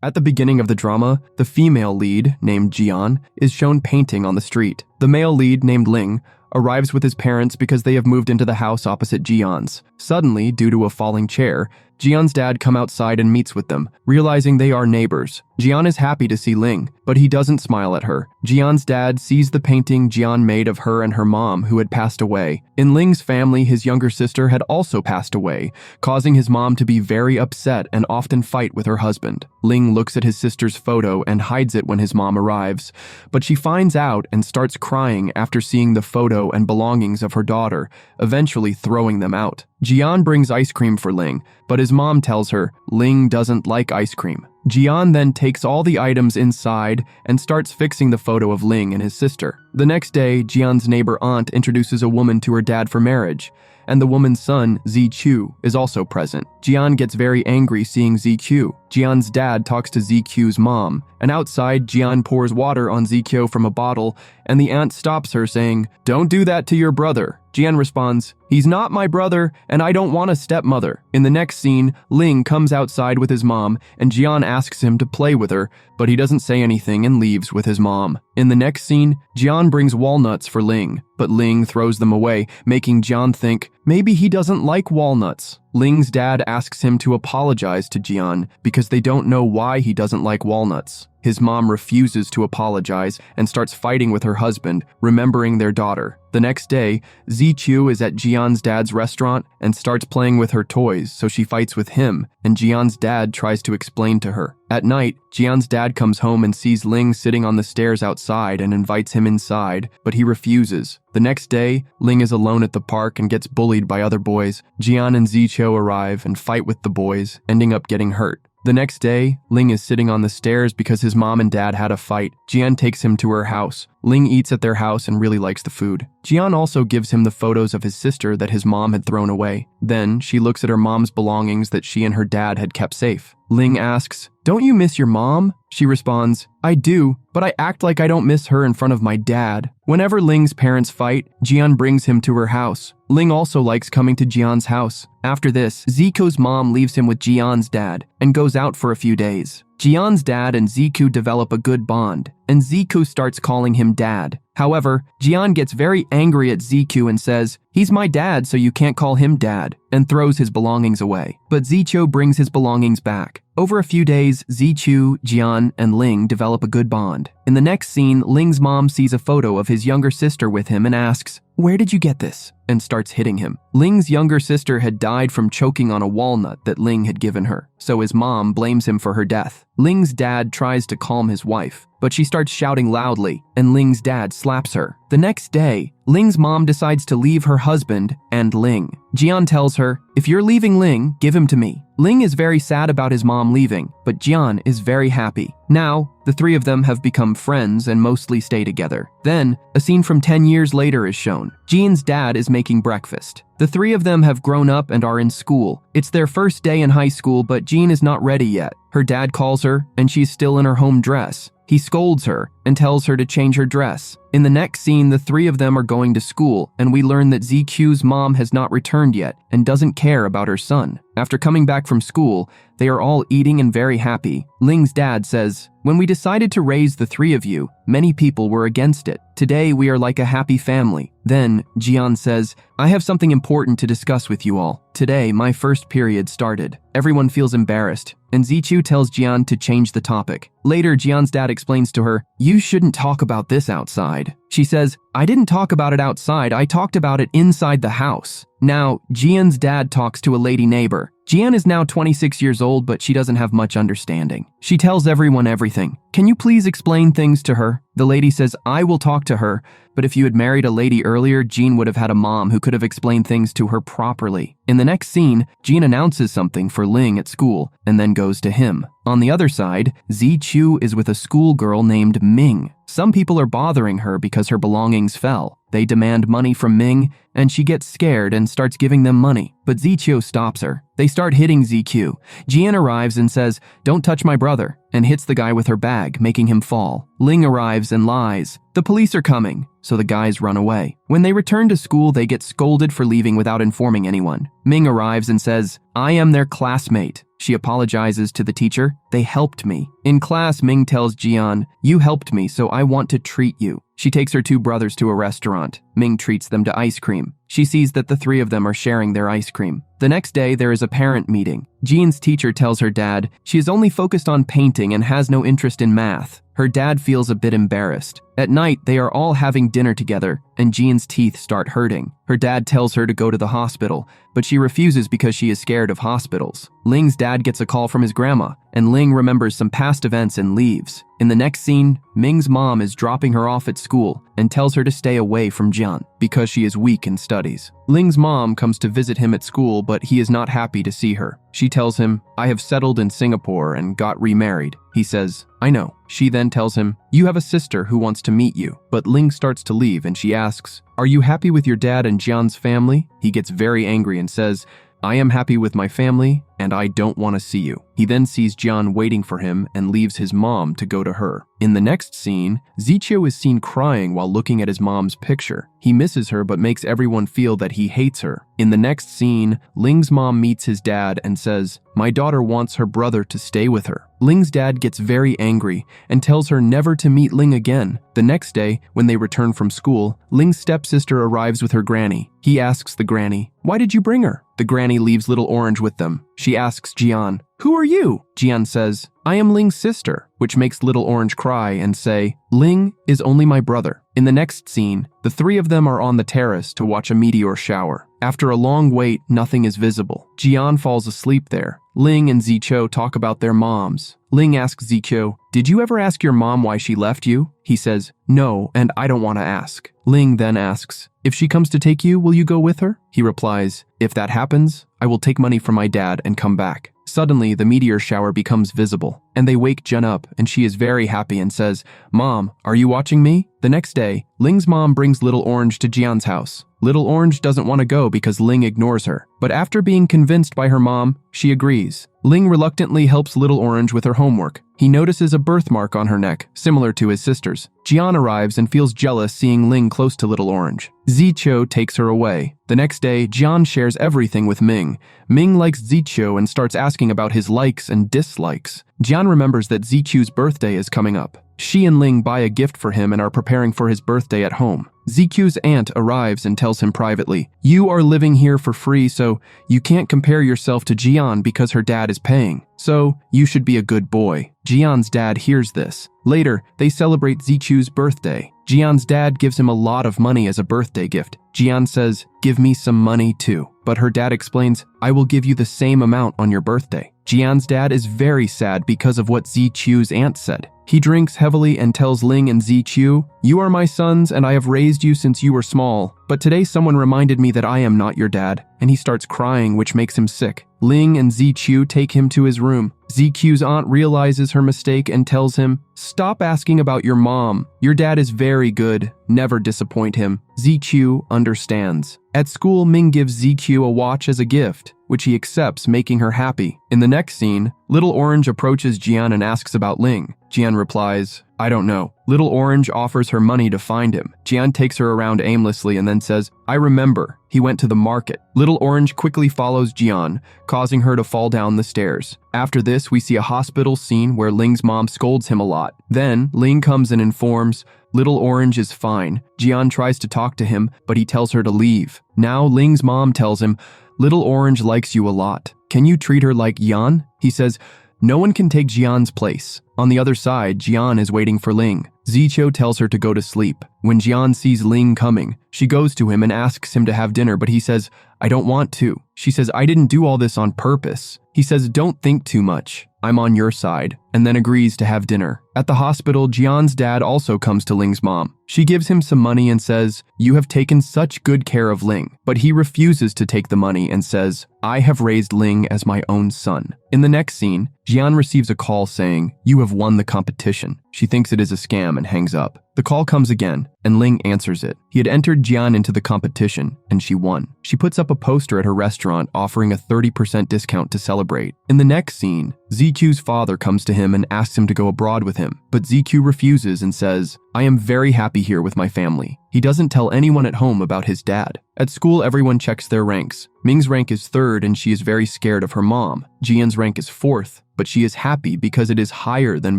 At the beginning of the drama, the female lead, named Jian, is shown painting on the street. The male lead, named Ling, arrives with his parents because they have moved into the house opposite Jian's. Suddenly, due to a falling chair, Jian's dad comes outside and meets with them, realizing they are neighbors. Jian is happy to see Ling, but he doesn't smile at her. Jian's dad sees the painting Jian made of her and her mom, who had passed away. In Ling's family, his younger sister had also passed away, causing his mom to be very upset and often fight with her husband. Ling looks at his sister's photo and hides it when his mom arrives, but she finds out and starts crying after seeing the photo and belongings of her daughter, eventually throwing them out. Jian brings ice cream for Ling, but his mom tells her Ling doesn't like ice cream. Jian then takes all the items inside and starts fixing the photo of Ling and his sister. The next day, Jian's neighbor aunt introduces a woman to her dad for marriage, and the woman's son, Ziqiu, is also present. Jian gets very angry seeing Ziqiu. Jian's dad talks to Ziqiu's mom, and outside, Jian pours water on Ziqiu from a bottle, and the aunt stops her saying, "Don't do that to your brother." Jian responds, "He's not my brother, and I don't want a stepmother." In the next scene, Ling comes outside with his mom, and Jian asks him to play with her, but he doesn't say anything and leaves with his mom. In the next scene, Jian brings walnuts for Ling, but Ling throws them away, making Jian think, maybe he doesn't like walnuts. Ling's dad asks him to apologize to Jian because they don't know why he doesn't like walnuts. His mom refuses to apologize and starts fighting with her husband, remembering their daughter. The next day, Ziqiu is at Jian's dad's restaurant and starts playing with her toys, so she fights with him, and Jian's dad tries to explain to her. At night, Jian's dad comes home and sees Ling sitting on the stairs outside and invites him inside, but he refuses. The next day, Ling is alone at the park and gets bullied by other boys. Jian and Ziqiu arrive and fight with the boys, ending up getting hurt. The next day, Ling is sitting on the stairs because his mom and dad had a fight. Jian takes him to her house. Ling eats at their house and really likes the food. Jian also gives him the photos of his sister that his mom had thrown away. Then, she looks at her mom's belongings that she and her dad had kept safe. Ling asks, "Don't you miss your mom?" She responds, "I do, but I act like I don't miss her in front of my dad." Whenever Ling's parents fight, Jian brings him to her house. Ling also likes coming to Jian's house. After this, Ziqiu's mom leaves him with Jian's dad and goes out for a few days. Jian's dad and Ziqiu develop a good bond, and Ziqiu starts calling him dad. However, Jian gets very angry at Ziqiu and says, "He's my dad, so you can't call him dad," and throws his belongings away. But Ziqiu brings his belongings back. Over a few days, Ziqiu, Jian, and Ling develop a good bond. In the next scene, Ling's mom sees a photo of his younger sister with him and asks, "Where did you get this?" and starts hitting him. Ling's younger sister had died from choking on a walnut that Ling had given her, so his mom blames him for her death. Ling's dad tries to calm his wife, but she starts shouting loudly, and Ling's dad slaps her. The next day, Ling's mom decides to leave her husband and Ling. Jian tells her, "If you're leaving Ling, give him to me." Ling is very sad about his mom leaving, but Jian is very happy. Now, the three of them have become friends and mostly stay together. Then, a scene from 10 years later is shown. Jian's dad is making breakfast. The three of them have grown up and are in school. It's their first day in high school, but Jian is not ready yet. Her dad calls her, and she's still in her home dress. He scolds her and tells her to change her dress. In the next scene, the three of them are going to school, and we learn that Ziqiu's mom has not returned yet and doesn't care about her son. After coming back from school, they are all eating and very happy. Ling's dad says, "When we decided to raise the three of you, many people were against it. Today, we are like a happy family." Then, Jian says, "I have something important to discuss with you all. Today, my first period started." Everyone feels embarrassed, and Ziqiu tells Jian to change the topic. Later, Jian's dad explains to her, "You shouldn't talk about this outside." She says, "I didn't talk about it outside, I talked about it inside the house." Now, Jian's dad talks to a lady neighbor. Jian is now 26 years old, but she doesn't have much understanding. She tells everyone everything. "Can you please explain things to her?" The lady says, "I will talk to her, but if you had married a lady earlier, Jean would have had a mom who could have explained things to her properly." In the next scene, Jean announces something for Ling at school and then goes to him. On the other side, Ziqiu is with a schoolgirl named Ming. Some people are bothering her because her belongings fell. They demand money from Ming, and she gets scared and starts giving them money. But Ziqiu stops her. They start hitting Ziqiu. Jian arrives and says, "Don't touch my brother," and hits the guy with her bag, making him fall. Ling arrives and lies. The police are coming, so the guys run away. When they return to school, they get scolded for leaving without informing anyone. Ming arrives and says, "I am their classmate." She apologizes to the teacher. They helped me. In class, Ming tells Jian, you helped me, so I want to treat you. She takes her two brothers to a restaurant. Ming treats them to ice cream. She sees that the three of them are sharing their ice cream. The next day, there is a parent meeting. Jian's teacher tells her dad she is only focused on painting and has no interest in math. Her dad feels a bit embarrassed. At night, they are all having dinner together, and Jian's teeth start hurting. Her dad tells her to go to the hospital, but she refuses because she is scared of hospitals. Ling's dad gets a call from his grandma, and Ling remembers some past events and leaves. In the next scene, Ming's mom is dropping her off at school and tells her to stay away from Jian because she is weak in studies. Ling's mom comes to visit him at school, but he is not happy to see her. She tells him, I have settled in Singapore and got remarried. He says, I know. She then tells him, you have a sister who wants to meet you. But Ling starts to leave and she asks, are you happy with your dad and Jian's family? He gets very angry and says, I am happy with my family and I don't want to see you. He then sees Jian waiting for him and leaves his mom to go to her. In the next scene, Ziqiu is seen crying while looking at his mom's picture. He misses her but makes everyone feel that he hates her. In the next scene, Ling's mom meets his dad and says, my daughter wants her brother to stay with her. Ling's dad gets very angry and tells her never to meet Ling again. The next day, when they return from school, Ling's stepsister arrives with her granny. He asks the granny, why did you bring her? The granny leaves Little Orange with them. She asks Jian, who are you? Jian says, I am Ling's sister, which makes Little Orange cry and say, Ling is only my brother. In the next scene, the three of them are on the terrace to watch a meteor shower. After a long wait, nothing is visible. Jian falls asleep there. Ling and Ziqiu talk about their moms. Ling asks Ziqiu, did you ever ask your mom why she left you? He says, no, and I don't want to ask. Ling then asks, if she comes to take you, will you go with her? He replies, if that happens, I will take money from my dad and come back. Suddenly, the meteor shower becomes visible, and they wake Jen up, and she is very happy and says, Mom, are you watching me? The next day, Ling's mom brings Little Orange to Jian's house. Little Orange doesn't want to go because Ling ignores her, but after being convinced by her mom, she agrees. Ling reluctantly helps Little Orange with her homework. He notices a birthmark on her neck, similar to his sister's. Jian arrives and feels jealous seeing Ling close to Little Orange. Ziqiu takes her away. The next day, Jian shares everything with Ming. Ming likes Ziqiu and starts asking about his likes and dislikes. Jian remembers that Ziqiu's birthday is coming up. She and Ling buy a gift for him and are preparing for his birthday at home. Ziqiu's aunt arrives and tells him privately, you are living here for free, so you can't compare yourself to Jian because her dad is paying. So you should be a good boy. Jian's dad hears this. Later, they celebrate Ziqiu's birthday. Jian's dad gives him a lot of money as a birthday gift. Jian says, give me some money too. But her dad explains, I will give you the same amount on your birthday. Jian's dad is very sad because of what Ziqiu's aunt said. He drinks heavily and tells Ling and Ziqiu, you are my sons and I have raised you since you were small. But today someone reminded me that I am not your dad. And he starts crying, which makes him sick. Ling and Ziqiu take him to his room. Ziqiu's aunt realizes her mistake and tells him, stop asking about your mom. Your dad is very good. Never disappoint him. Ziqiu understands. At school, Ming gives Ziqiu a watch as a gift, which he accepts, making her happy. In the next scene, Little Orange approaches Jian and asks about Ling. Jian replies, I don't know. Little Orange offers her money to find him. Jian takes her around aimlessly and then says, I remember. He went to the market. Little Orange quickly follows Jian, causing her to fall down the stairs. After this, we see a hospital scene where Ling's mom scolds him a lot. Then, Ling comes and informs, Little Orange is fine. Jian tries to talk to him, but he tells her to leave. Now, Ling's mom tells him, Little Orange likes you a lot. Can you treat her like Yan? He says, no one can take Jian's place. On the other side, Jian is waiting for Ling. Ziqiu tells her to go to sleep. When Jian sees Ling coming, she goes to him and asks him to have dinner, but he says, I don't want to. She says, I didn't do all this on purpose. He says, don't think too much. I'm on your side, and then agrees to have dinner. At the hospital, Jian's dad also comes to Ling's mom. She gives him some money and says, you have taken such good care of Ling. But he refuses to take the money and says, I have raised Ling as my own son. In the next scene, Jian receives a call saying, you have won the competition. She thinks it is a scam and hangs up. The call comes again, and Ling answers it. He had entered Jian into the competition, and she won. She puts up a poster at her restaurant offering a 30% discount to celebrate. In the next scene, ZQ's father comes to him and asks him to go abroad with him, but ZQ refuses and says, I am very happy here with my family. He doesn't tell anyone at home about his dad. At school, everyone checks their ranks. Ming's rank is 3rd and she is very scared of her mom. Jian's rank is 4th, but she is happy because it is higher than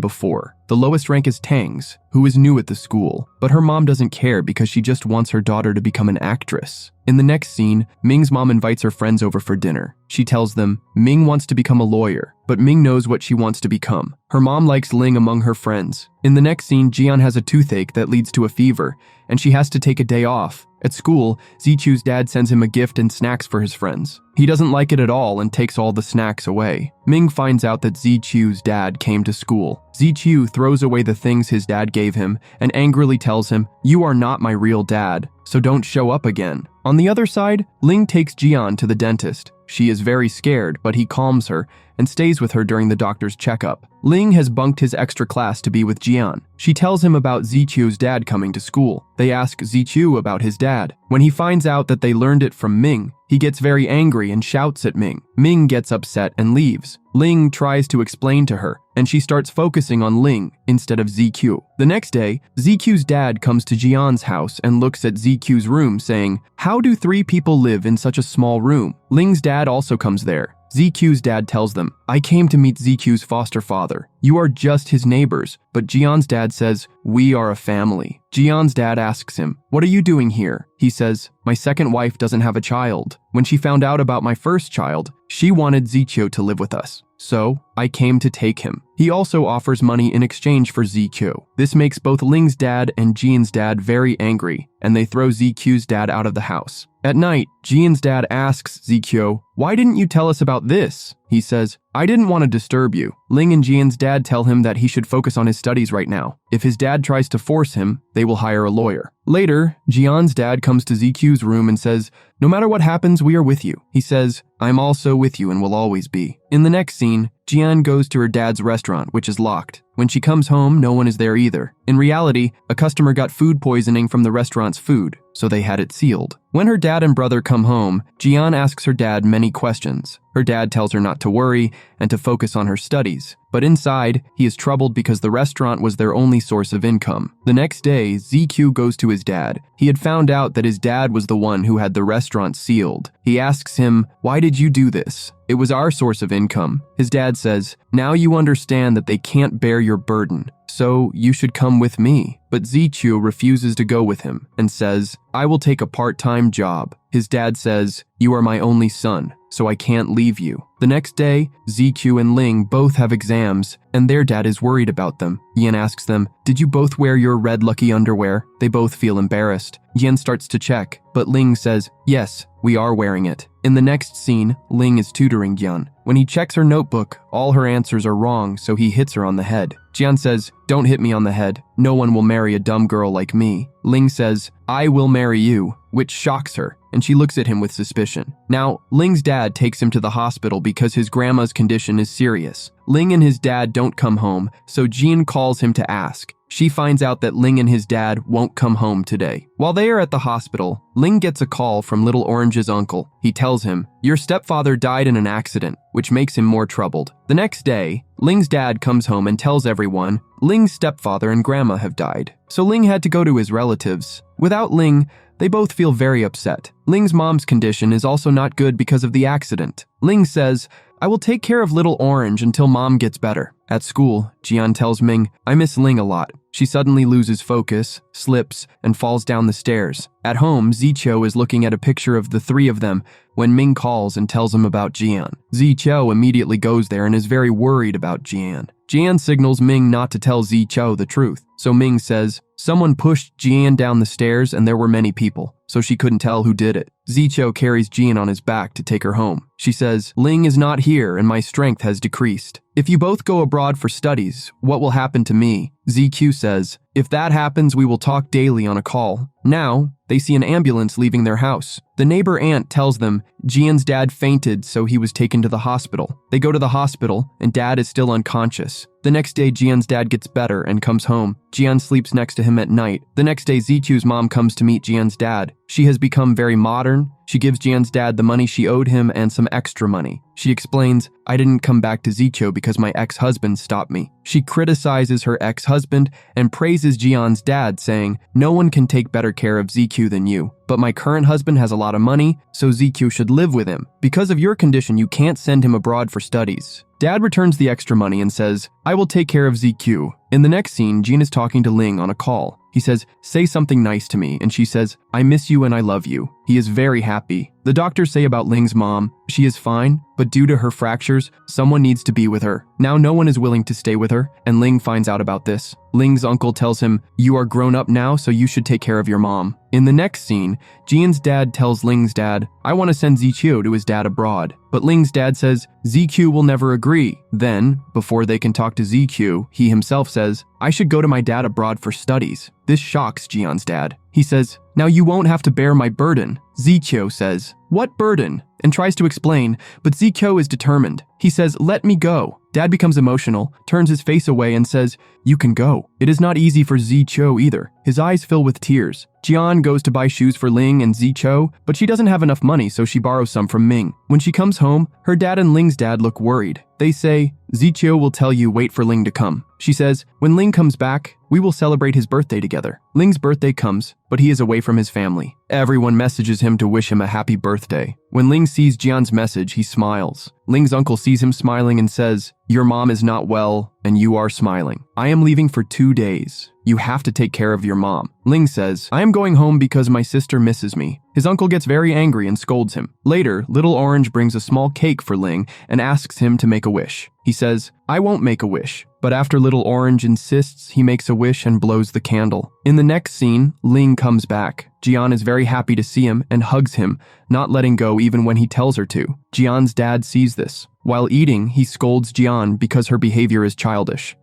before. The lowest rank is Tang's, who is new at the school, but her mom doesn't care because she just wants her daughter to become an actress. In the next scene, Ming's mom invites her friends over for dinner. She tells them Ming wants to become a lawyer, but Ming knows what she wants to become. Her mom likes Ling among her friends. In the next scene, Jian has a toothache that leads to a fever, and she has to take a day off. At school, Zichu's dad sends him a gift and snacks for his friends. He doesn't like it at all and takes all the snacks away. Ming finds out that Zichu's dad came to school. Zichu throws away the things his dad gave him and angrily tells him, "You are not my real dad, so don't show up again." On the other side, Ling takes Jian to the dentist. She is very scared, but he calms her and stays with her during the doctor's checkup. Ling has bunked his extra class to be with Jian. She tells him about Zichu's dad coming to school. They ask Zichu about his dad. When he finds out that they learned it from Ming, he gets very angry and shouts at Ming. Ming gets upset and leaves. Ling tries to explain to her, and she starts focusing on Ling instead of ZQ. The next day, ZQ's dad comes to Jian's house and looks at ZQ's room, saying, "How do 3 people live in such a small room?" Ling's dad also comes there. ZQ's dad tells them, "I came to meet ZQ's foster father. You are just his neighbors." But Jian's dad says, "We are a family." Jian's dad asks him, "What are you doing here?" He says, "My second wife doesn't have a child. When she found out about my first child, she wanted Zichu to live with us. So, I came to take him." He also offers money in exchange for ZQ. This makes both Ling's dad and Jian's dad very angry, and they throw ZQ's dad out of the house. At night, Jian's dad asks ZQ, "Why didn't you tell us about this?" He says, "I didn't want to disturb you." Ling and Jian's dad tell him that he should focus on his studies right now. If his dad tries to force him, they will hire a lawyer. Later, Jian's dad comes to ZQ's room and says, "No matter what happens, we are with you." He says, "I'm also with you and will always be." In the next scene, Jian goes to her dad's restaurant, which is locked. When she comes home, no one is there either. In reality, a customer got food poisoning from the restaurant's food, so they had it sealed. When her dad and brother come home, Jian asks her dad many questions. Her dad tells her not to worry and to focus on her studies. But inside, he is troubled because the restaurant was their only source of income. The next day, ZQ goes to his dad. He had found out that his dad was the one who had the restaurant sealed. He asks him, "Why did you do this?" "It was our source of income." His dad says, "Now you understand that they can't bear your burden, so you should come with me." But Zichu refuses to go with him and says, "I will take a part-time job." His dad says, "You are my only son, so I can't leave you." The next day, ZQ and Ling both have exams, and their dad is worried about them. Yan asks them, "Did you both wear your red lucky underwear?" They both feel embarrassed. Yan starts to check, but Ling says, "Yes, we are wearing it." In the next scene, Ling is tutoring Yan. When he checks her notebook, all her answers are wrong, so he hits her on the head. Jian says, "Don't hit me on the head. No one will marry a dumb girl like me." Ling says, "I will marry you," which shocks her, and she looks at him with suspicion. Now, Ling's dad takes him to the hospital because his grandma's condition is serious. Ling and his dad don't come home, so Jian calls him to ask. She finds out that Ling and his dad won't come home today. While they are at the hospital, Ling gets a call from Little Orange's uncle. He tells him, "Your stepfather died in an accident," which makes him more troubled. The next day, Ling's dad comes home and tells everyone Ling's stepfather and grandma have died. So Ling had to go to his relatives. Without Ling, they both feel very upset. Ling's mom's condition is also not good because of the accident. Ling says, "I will take care of Little Orange until mom gets better." At school, Jian tells Ming, "I miss Ling a lot." She suddenly loses focus, slips, and falls down the stairs. At home, Zicho is looking at a picture of the 3 of them when Ming calls and tells him about Jian. Zicho immediately goes there and is very worried about Jian. Jian signals Ming not to tell Zicho the truth, so Ming says, "Someone pushed Jian down the stairs and there were many people, so she couldn't tell who did it." Zicho carries Jian on his back to take her home. She says, "Ling is not here and my strength has decreased. If you both go abroad for studies, what will happen to me?" ZQ says, "If that happens, we will talk daily on a call." Now, they see an ambulance leaving their house. The neighbor aunt tells them Jian's dad fainted, so he was taken to the hospital. They go to the hospital, and dad is still unconscious. The next day, Jian's dad gets better and comes home. Jian sleeps next to him at night. The next day, Zichu's mom comes to meet Jian's dad. She has become very modern. She gives Jian's dad the money she owed him and some extra money. She explains, I didn't come back to Zichu because my ex-husband stopped me. She criticizes her ex-husband and praises Jian's dad, saying, no one can take better care of Zichu than you. But my current husband has a lot of money, so Zichu should live with him. Because of your condition, you can't send him abroad for studies. Dad returns the extra money and says, I will take care of Zichu. In the next scene, Jin is talking to Ling on a call. He says, say something nice to me, and she says, I miss you and I love you. He is very happy. The doctors say about Ling's mom, she is fine, but due to her fractures, someone needs to be with her. Now no one is willing to stay with her, and Ling finds out about this. Ling's uncle tells him, you are grown up now, so you should take care of your mom. In the next scene, Jian's dad tells Ling's dad, I want to send Zichu to his dad abroad. But Ling's dad says, Zichu will never agree. Then, before they can talk to Zichu, he himself says, I should go to my dad abroad for studies. This shocks Jian's dad. He says, now you won't have to bear my burden. Zichu says, what burden? And tries to explain, but Zichu is determined. He says, let me go. Dad becomes emotional, turns his face away and says, you can go. It is not easy for Zichu either. His eyes fill with tears. Jian goes to buy shoes for Ling and Zichu, but she doesn't have enough money, so she borrows some from Ming. When she comes home, her dad and Ling's dad look worried. They say, Zichu will tell you wait for Ling to come. She says, when Ling comes back, we will celebrate his birthday together. Ling's birthday comes, but he is away from his family. Everyone messages him to wish him a happy birthday. When Ling sees Jian's message, he smiles. Ling's uncle sees him smiling and says, your mom is not well, and you are smiling. I am leaving for 2 days. You have to take care of your mom. Ling says, I am going home because my sister misses me. His uncle gets very angry and scolds him. Later, Little Orange brings a small cake for Ling and asks him to make a wish. He says, I won't make a wish. But after Little Orange insists, he makes a wish and blows the candle. In the next scene, Ling comes back. Jian is very happy to see him and hugs him, not letting go even when he tells her to. Jian's dad sees this. While eating, he scolds Jian because her behavior is childish.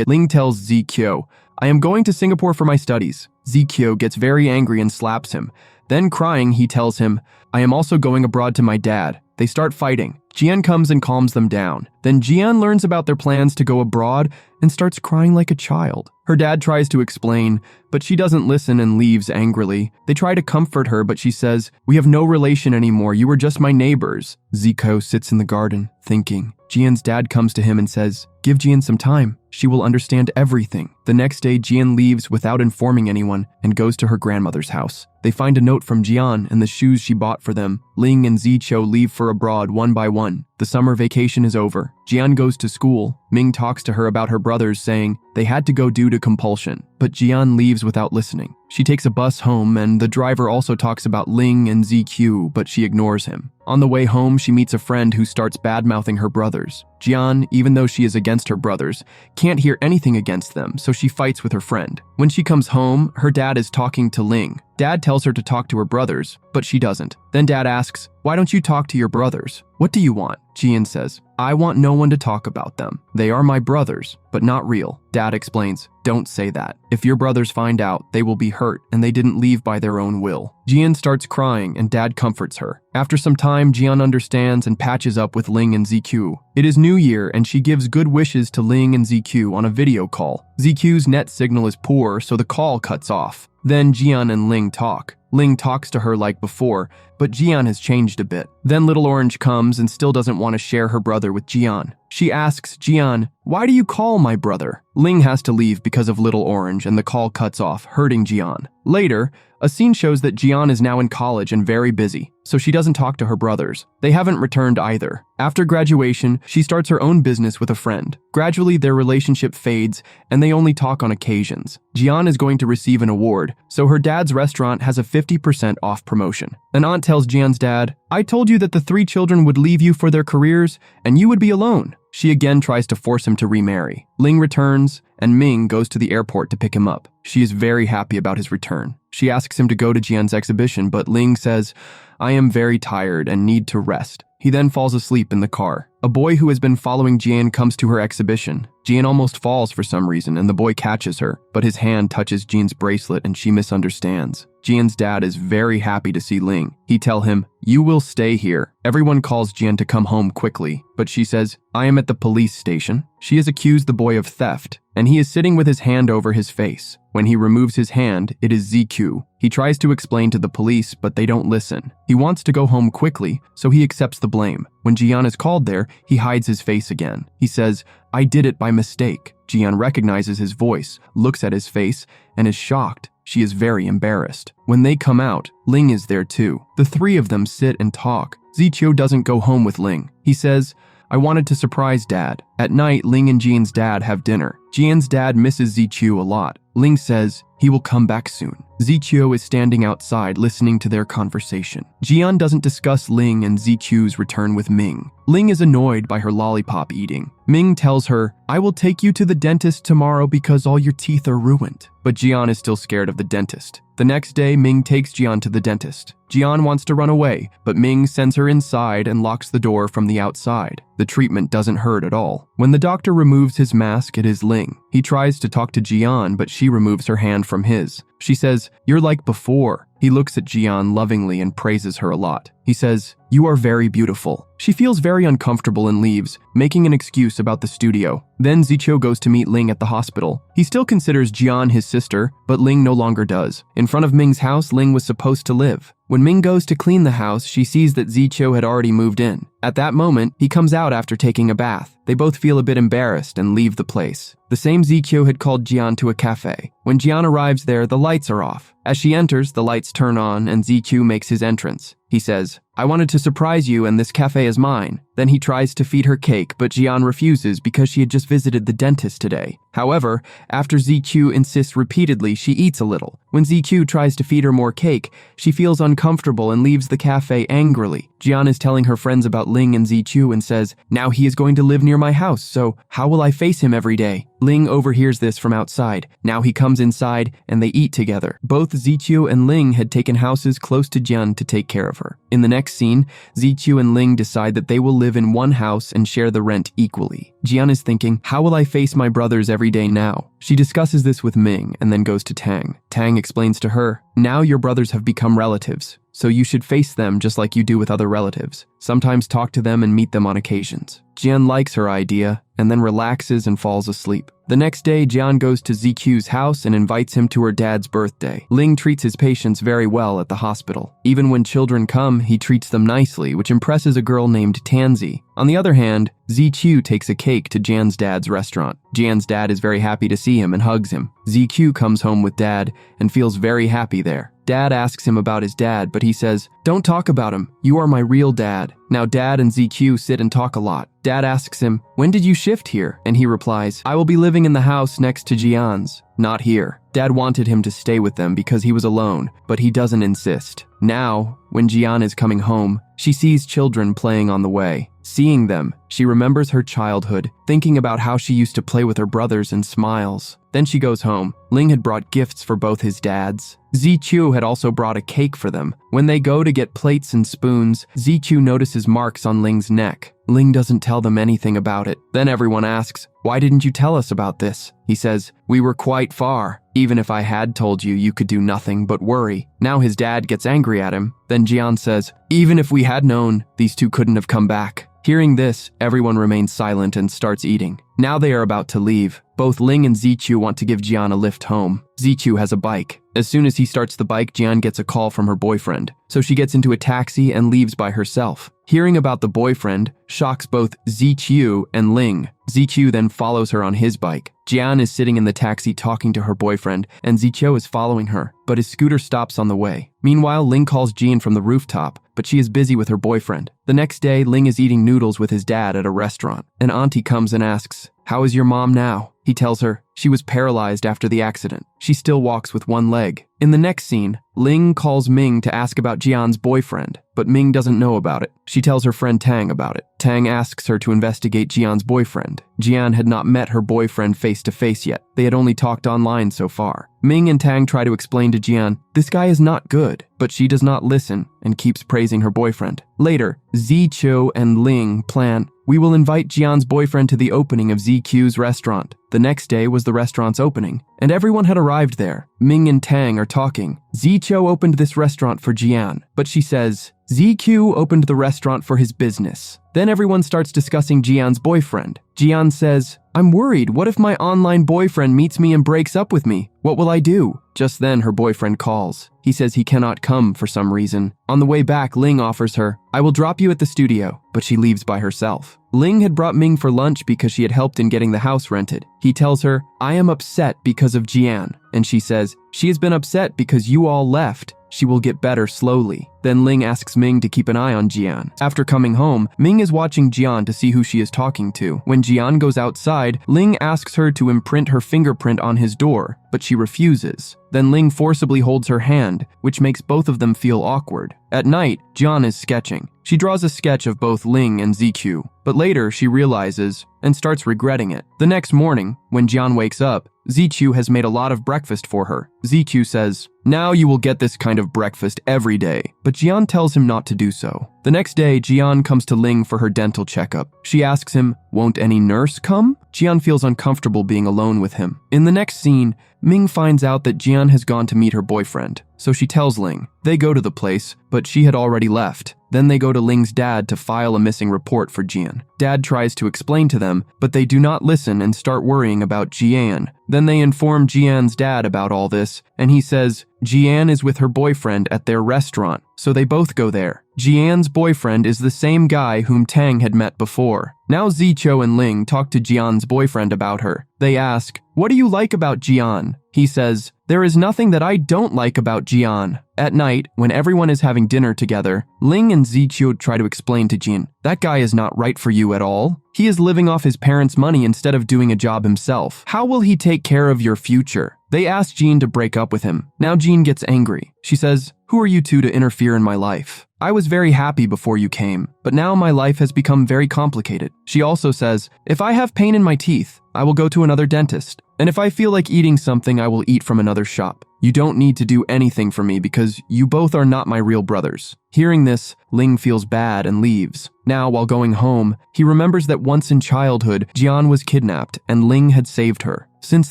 Ling tells Zichu, I am going to Singapore for my studies. Zichu gets very angry and slaps him. Then crying, he tells him, I am also going abroad to my dad. They start fighting. Jian comes and calms them down. Then Jian learns about their plans to go abroad and starts crying like a child. Her dad tries to explain, but she doesn't listen and leaves angrily. They try to comfort her, but she says, we have no relation anymore. You were just my neighbors. Zichu sits in the garden, thinking. Jian's dad comes to him and says, give Jian some time. She will understand everything. The next day, Jian leaves without informing anyone and goes to her grandmother's house. They find a note from Jian and the shoes she bought for them. Ling and Zichu leave for abroad one by one. The summer vacation is over. Jian goes to school. Ming talks to her about her brothers, saying they had to go due to compulsion. But Jian leaves without listening. She takes a bus home, and the driver also talks about Ling and Zichu, but she ignores him. On the way home, she meets a friend who starts bad-mouthing her brothers. Jian, even though she is against her brothers, can't hear anything against them, so she fights with her friend. When she comes home, her dad is talking to Ling. Dad tells her to talk to her brothers, but she doesn't. Then Dad asks, why don't you talk to your brothers? What do you want? Jian says, I want no one to talk about them. They are my brothers, but not real. Dad explains, don't say that. If your brothers find out, they will be hurt, and they didn't leave by their own will. Jian starts crying, and Dad comforts her. After some time, Jian understands and patches up with Ling and Zichu. It is New Year, and she gives good wishes to Ling and Zichu on a video call. Zichu's net signal is poor, so the call cuts off. Then Jian and Ling talk. Ling talks to her like before, but Jian has changed a bit. Then Little Orange comes and still doesn't want to share her brother with Jian. She asks Jian, why do you call my brother? Ling has to leave because of Little Orange, and the call cuts off, hurting Jian. Later, a scene shows that Jian is now in college and very busy, so she doesn't talk to her brothers. They haven't returned either. After graduation, she starts her own business with a friend. Gradually, their relationship fades, and they only talk on occasions. Jian is going to receive an award, so her dad's restaurant has a 50% off promotion. An aunt tells Jian's dad, I told you that the 3 children would leave you for their careers, and you would be alone. She again tries to force him to remarry. Ling returns, and Ming goes to the airport to pick him up. She is very happy about his return. She asks him to go to Jian's exhibition, but Ling says, I am very tired and need to rest. He then falls asleep in the car. A boy who has been following Jian comes to her exhibition. Jian almost falls for some reason and the boy catches her, but his hand touches Jian's bracelet and she misunderstands. Jian's dad is very happy to see Ling. He tells him, "You will stay here." Everyone calls Jian to come home quickly, but she says, "I am at the police station." She has accused the boy of theft, and he is sitting with his hand over his face. When he removes his hand, it is ZQ. He tries to explain to the police, but they don't listen. He wants to go home quickly, so he accepts the blame. When Jian is called there, he hides his face again. He says, "I did it by mistake." Jian recognizes his voice, looks at his face, and is shocked. She is very embarrassed. When they come out, Ling is there too. The three of them sit and talk. Ziqiu doesn't go home with Ling. He says, "I wanted to surprise Dad." At night, Ling and Jian's dad have dinner. Jian's dad misses Ziqiu a lot. Ling says he will come back soon. Ziqiu is standing outside listening to their conversation. Jian doesn't discuss Ling and Ziqiu's return with Ming. Ling is annoyed by her lollipop eating. Ming tells her, "I will take you to the dentist tomorrow because all your teeth are ruined." But Jian is still scared of the dentist. The next day, Ming takes Jian to the dentist. Jian wants to run away, but Ming sends her inside and locks the door from the outside. The treatment doesn't hurt at all. When the doctor removes his mask, it is Ling. He tries to talk to Jian, but she removes her hand from his. She says, "You're like before." He looks at Jian lovingly and praises her a lot. He says, "You are very beautiful." She feels very uncomfortable and leaves, making an excuse about the studio. Then Ziqiu goes to meet Ling at the hospital. He still considers Jian his sister, but Ling no longer does. In front of Ming's house, Ling was supposed to live. When Ming goes to clean the house, she sees that Ziqiu had already moved in. At that moment, he comes out after taking a bath. They both feel a bit embarrassed and leave the place. The same Ziqiu had called Jian to a cafe. When Jian arrives there, the lights are off. As she enters, the lights turn on and Ziqiu makes his entrance. He says, "I wanted to surprise you and this cafe is mine." Then he tries to feed her cake, but Jian refuses because she had just visited the dentist today. However, after Ziqiu insists repeatedly, she eats a little. When Ziqiu tries to feed her more cake, she feels uncomfortable and leaves the cafe angrily. Jian is telling her friends about Ling and Ziqiu and says, "Now he is going to live near my house, so how will I face him every day?" Ling overhears this from outside. Now he comes inside and they eat together. Both Ziqiu and Ling had taken houses close to Jian to take care of her. In the next scene, Ziqiu and Ling decide that they will live in one house and share the rent equally. Jian is thinking, "How will I face my brothers every day now?" She discusses this with Ming and then goes to Tang. Tang explains to her, "Now your brothers have become relatives, so you should face them just like you do with other relatives. Sometimes talk to them and meet them on occasions." Jian likes her idea and then relaxes and falls asleep. The next day, Jian goes to Ziqiu's house and invites him to her dad's birthday. Ling treats his patients very well at the hospital. Even when children come, he treats them nicely, which impresses a girl named Tansy. On the other hand, Ziqiu takes a cake to Jian's dad's restaurant. Jian's dad is very happy to see him and hugs him. Ziqiu comes home with dad and feels very happy there. Dad asks him about his dad, but he says, "Don't talk about him. You are my real dad." Now Dad and ZQ sit and talk a lot. Dad asks him, "When did you shift here?" And he replies, "I will be living in the house next to Jian's, not here." Dad wanted him to stay with them because he was alone, but he doesn't insist. Now, when Jian is coming home, she sees children playing on the way. Seeing them, she remembers her childhood, thinking about how she used to play with her brothers and smiles. Then she goes home. Ling had brought gifts for both his dads. Ziqiu had also brought a cake for them. When they go to get plates and spoons, Ziqiu notices marks on Ling's neck. Ling doesn't tell them anything about it. Then everyone asks, "Why didn't you tell us about this?" He says, "We were quite far. Even if I had told you, you could do nothing but worry." Now his dad gets angry at him. Then Jian says, "Even if we had known, these two couldn't have come back." Hearing this, everyone remains silent and starts eating. Now they are about to leave. Both Ling and Ziqiu want to give Jian a lift home. Ziqiu has a bike. As soon as he starts the bike, Jian gets a call from her boyfriend. So she gets into a taxi and leaves by herself. Hearing about the boyfriend shocks both Ziqiu and Ling. Ziqiu then follows her on his bike. Jian is sitting in the taxi talking to her boyfriend, and Ziqiu is following her, but his scooter stops on the way. Meanwhile, Ling calls Jian from the rooftop, but she is busy with her boyfriend. The next day, Ling is eating noodles with his dad at a restaurant. An auntie comes and asks, "How is your mom now?" He tells her she was paralyzed after the accident. She still walks with one leg. In the next scene, Ling calls Ming to ask about Jian's boyfriend, but Ming doesn't know about it. She tells her friend Tang about it. Tang asks her to investigate Jian's boyfriend. Jian had not met her boyfriend face to face yet. They had only talked online so far. Ming and Tang try to explain to Jian, this guy is not good, but she does not listen and keeps praising her boyfriend. Later, Ziqiu and Ling plan, we will invite Jian's boyfriend to the opening of ZQ's restaurant. The next day was the restaurant's opening, and everyone had arrived there. Ming and Tang are talking. Ziqiu opened this restaurant for Jian, but she says, ZQ opened the restaurant for his business. Then everyone starts discussing Jian's boyfriend. Jian says, I'm worried, what if my online boyfriend meets me and breaks up with me? What will I do? Just then her boyfriend calls. He says he cannot come for some reason. On the way back, Ling offers her, I will drop you at the studio, but she leaves by herself. Ling had brought Ming for lunch because she had helped in getting the house rented. He tells her, I am upset because of Jian, and she says, she has been upset because you all left. She will get better slowly. Then Ling asks Ming to keep an eye on Jian. After coming home, Ming is watching Jian to see who she is talking to. When Jian goes outside, Ling asks her to imprint her fingerprint on his door, but she refuses. Then Ling forcibly holds her hand, which makes both of them feel awkward. At night, Jian is sketching. She draws a sketch of both Ling and ZQ, but later she realizes and starts regretting it. The next morning, when Jian wakes up, ZQ has made a lot of breakfast for her. ZQ says, now you will get this kind of breakfast every day, but Jian tells him not to do so. The next day, Jian comes to Ling for her dental checkup. She asks him, won't any nurse come? Jian feels uncomfortable being alone with him. In the next scene, Ming finds out that Jian has gone to meet her boyfriend, so she tells Ling. They go to the place, but she had already left. Then they go to Ling's dad to file a missing report for Jian. Dad tries to explain to them, but they do not listen and start worrying about Jian. Then they inform Jian's dad about all this, and he says, Jian is with her boyfriend at their restaurant, so they both go there. Jian's boyfriend is the same guy whom Tang had met before. Now Ziqiu and Ling talk to Jian's boyfriend about her. They ask, what do you like about Jian? He says, there is nothing that I don't like about Jian. At night, when everyone is having dinner together, Ling and Ziqiu try to explain to Jian, that guy is not right for you at all. He is living off his parents' money instead of doing a job himself. How will he take care of your future? They ask Jian to break up with him. Now Jian gets angry. She says, who are you two to interfere in my life? I was very happy before you came, but now my life has become very complicated. She also says, if I have pain in my teeth, I will go to another dentist. And if I feel like eating something, I will eat from another shop. You don't need to do anything for me because you both are not my real brothers. Hearing this, Ling feels bad and leaves. Now, while going home, he remembers that once in childhood, Jian was kidnapped and Ling had saved her. Since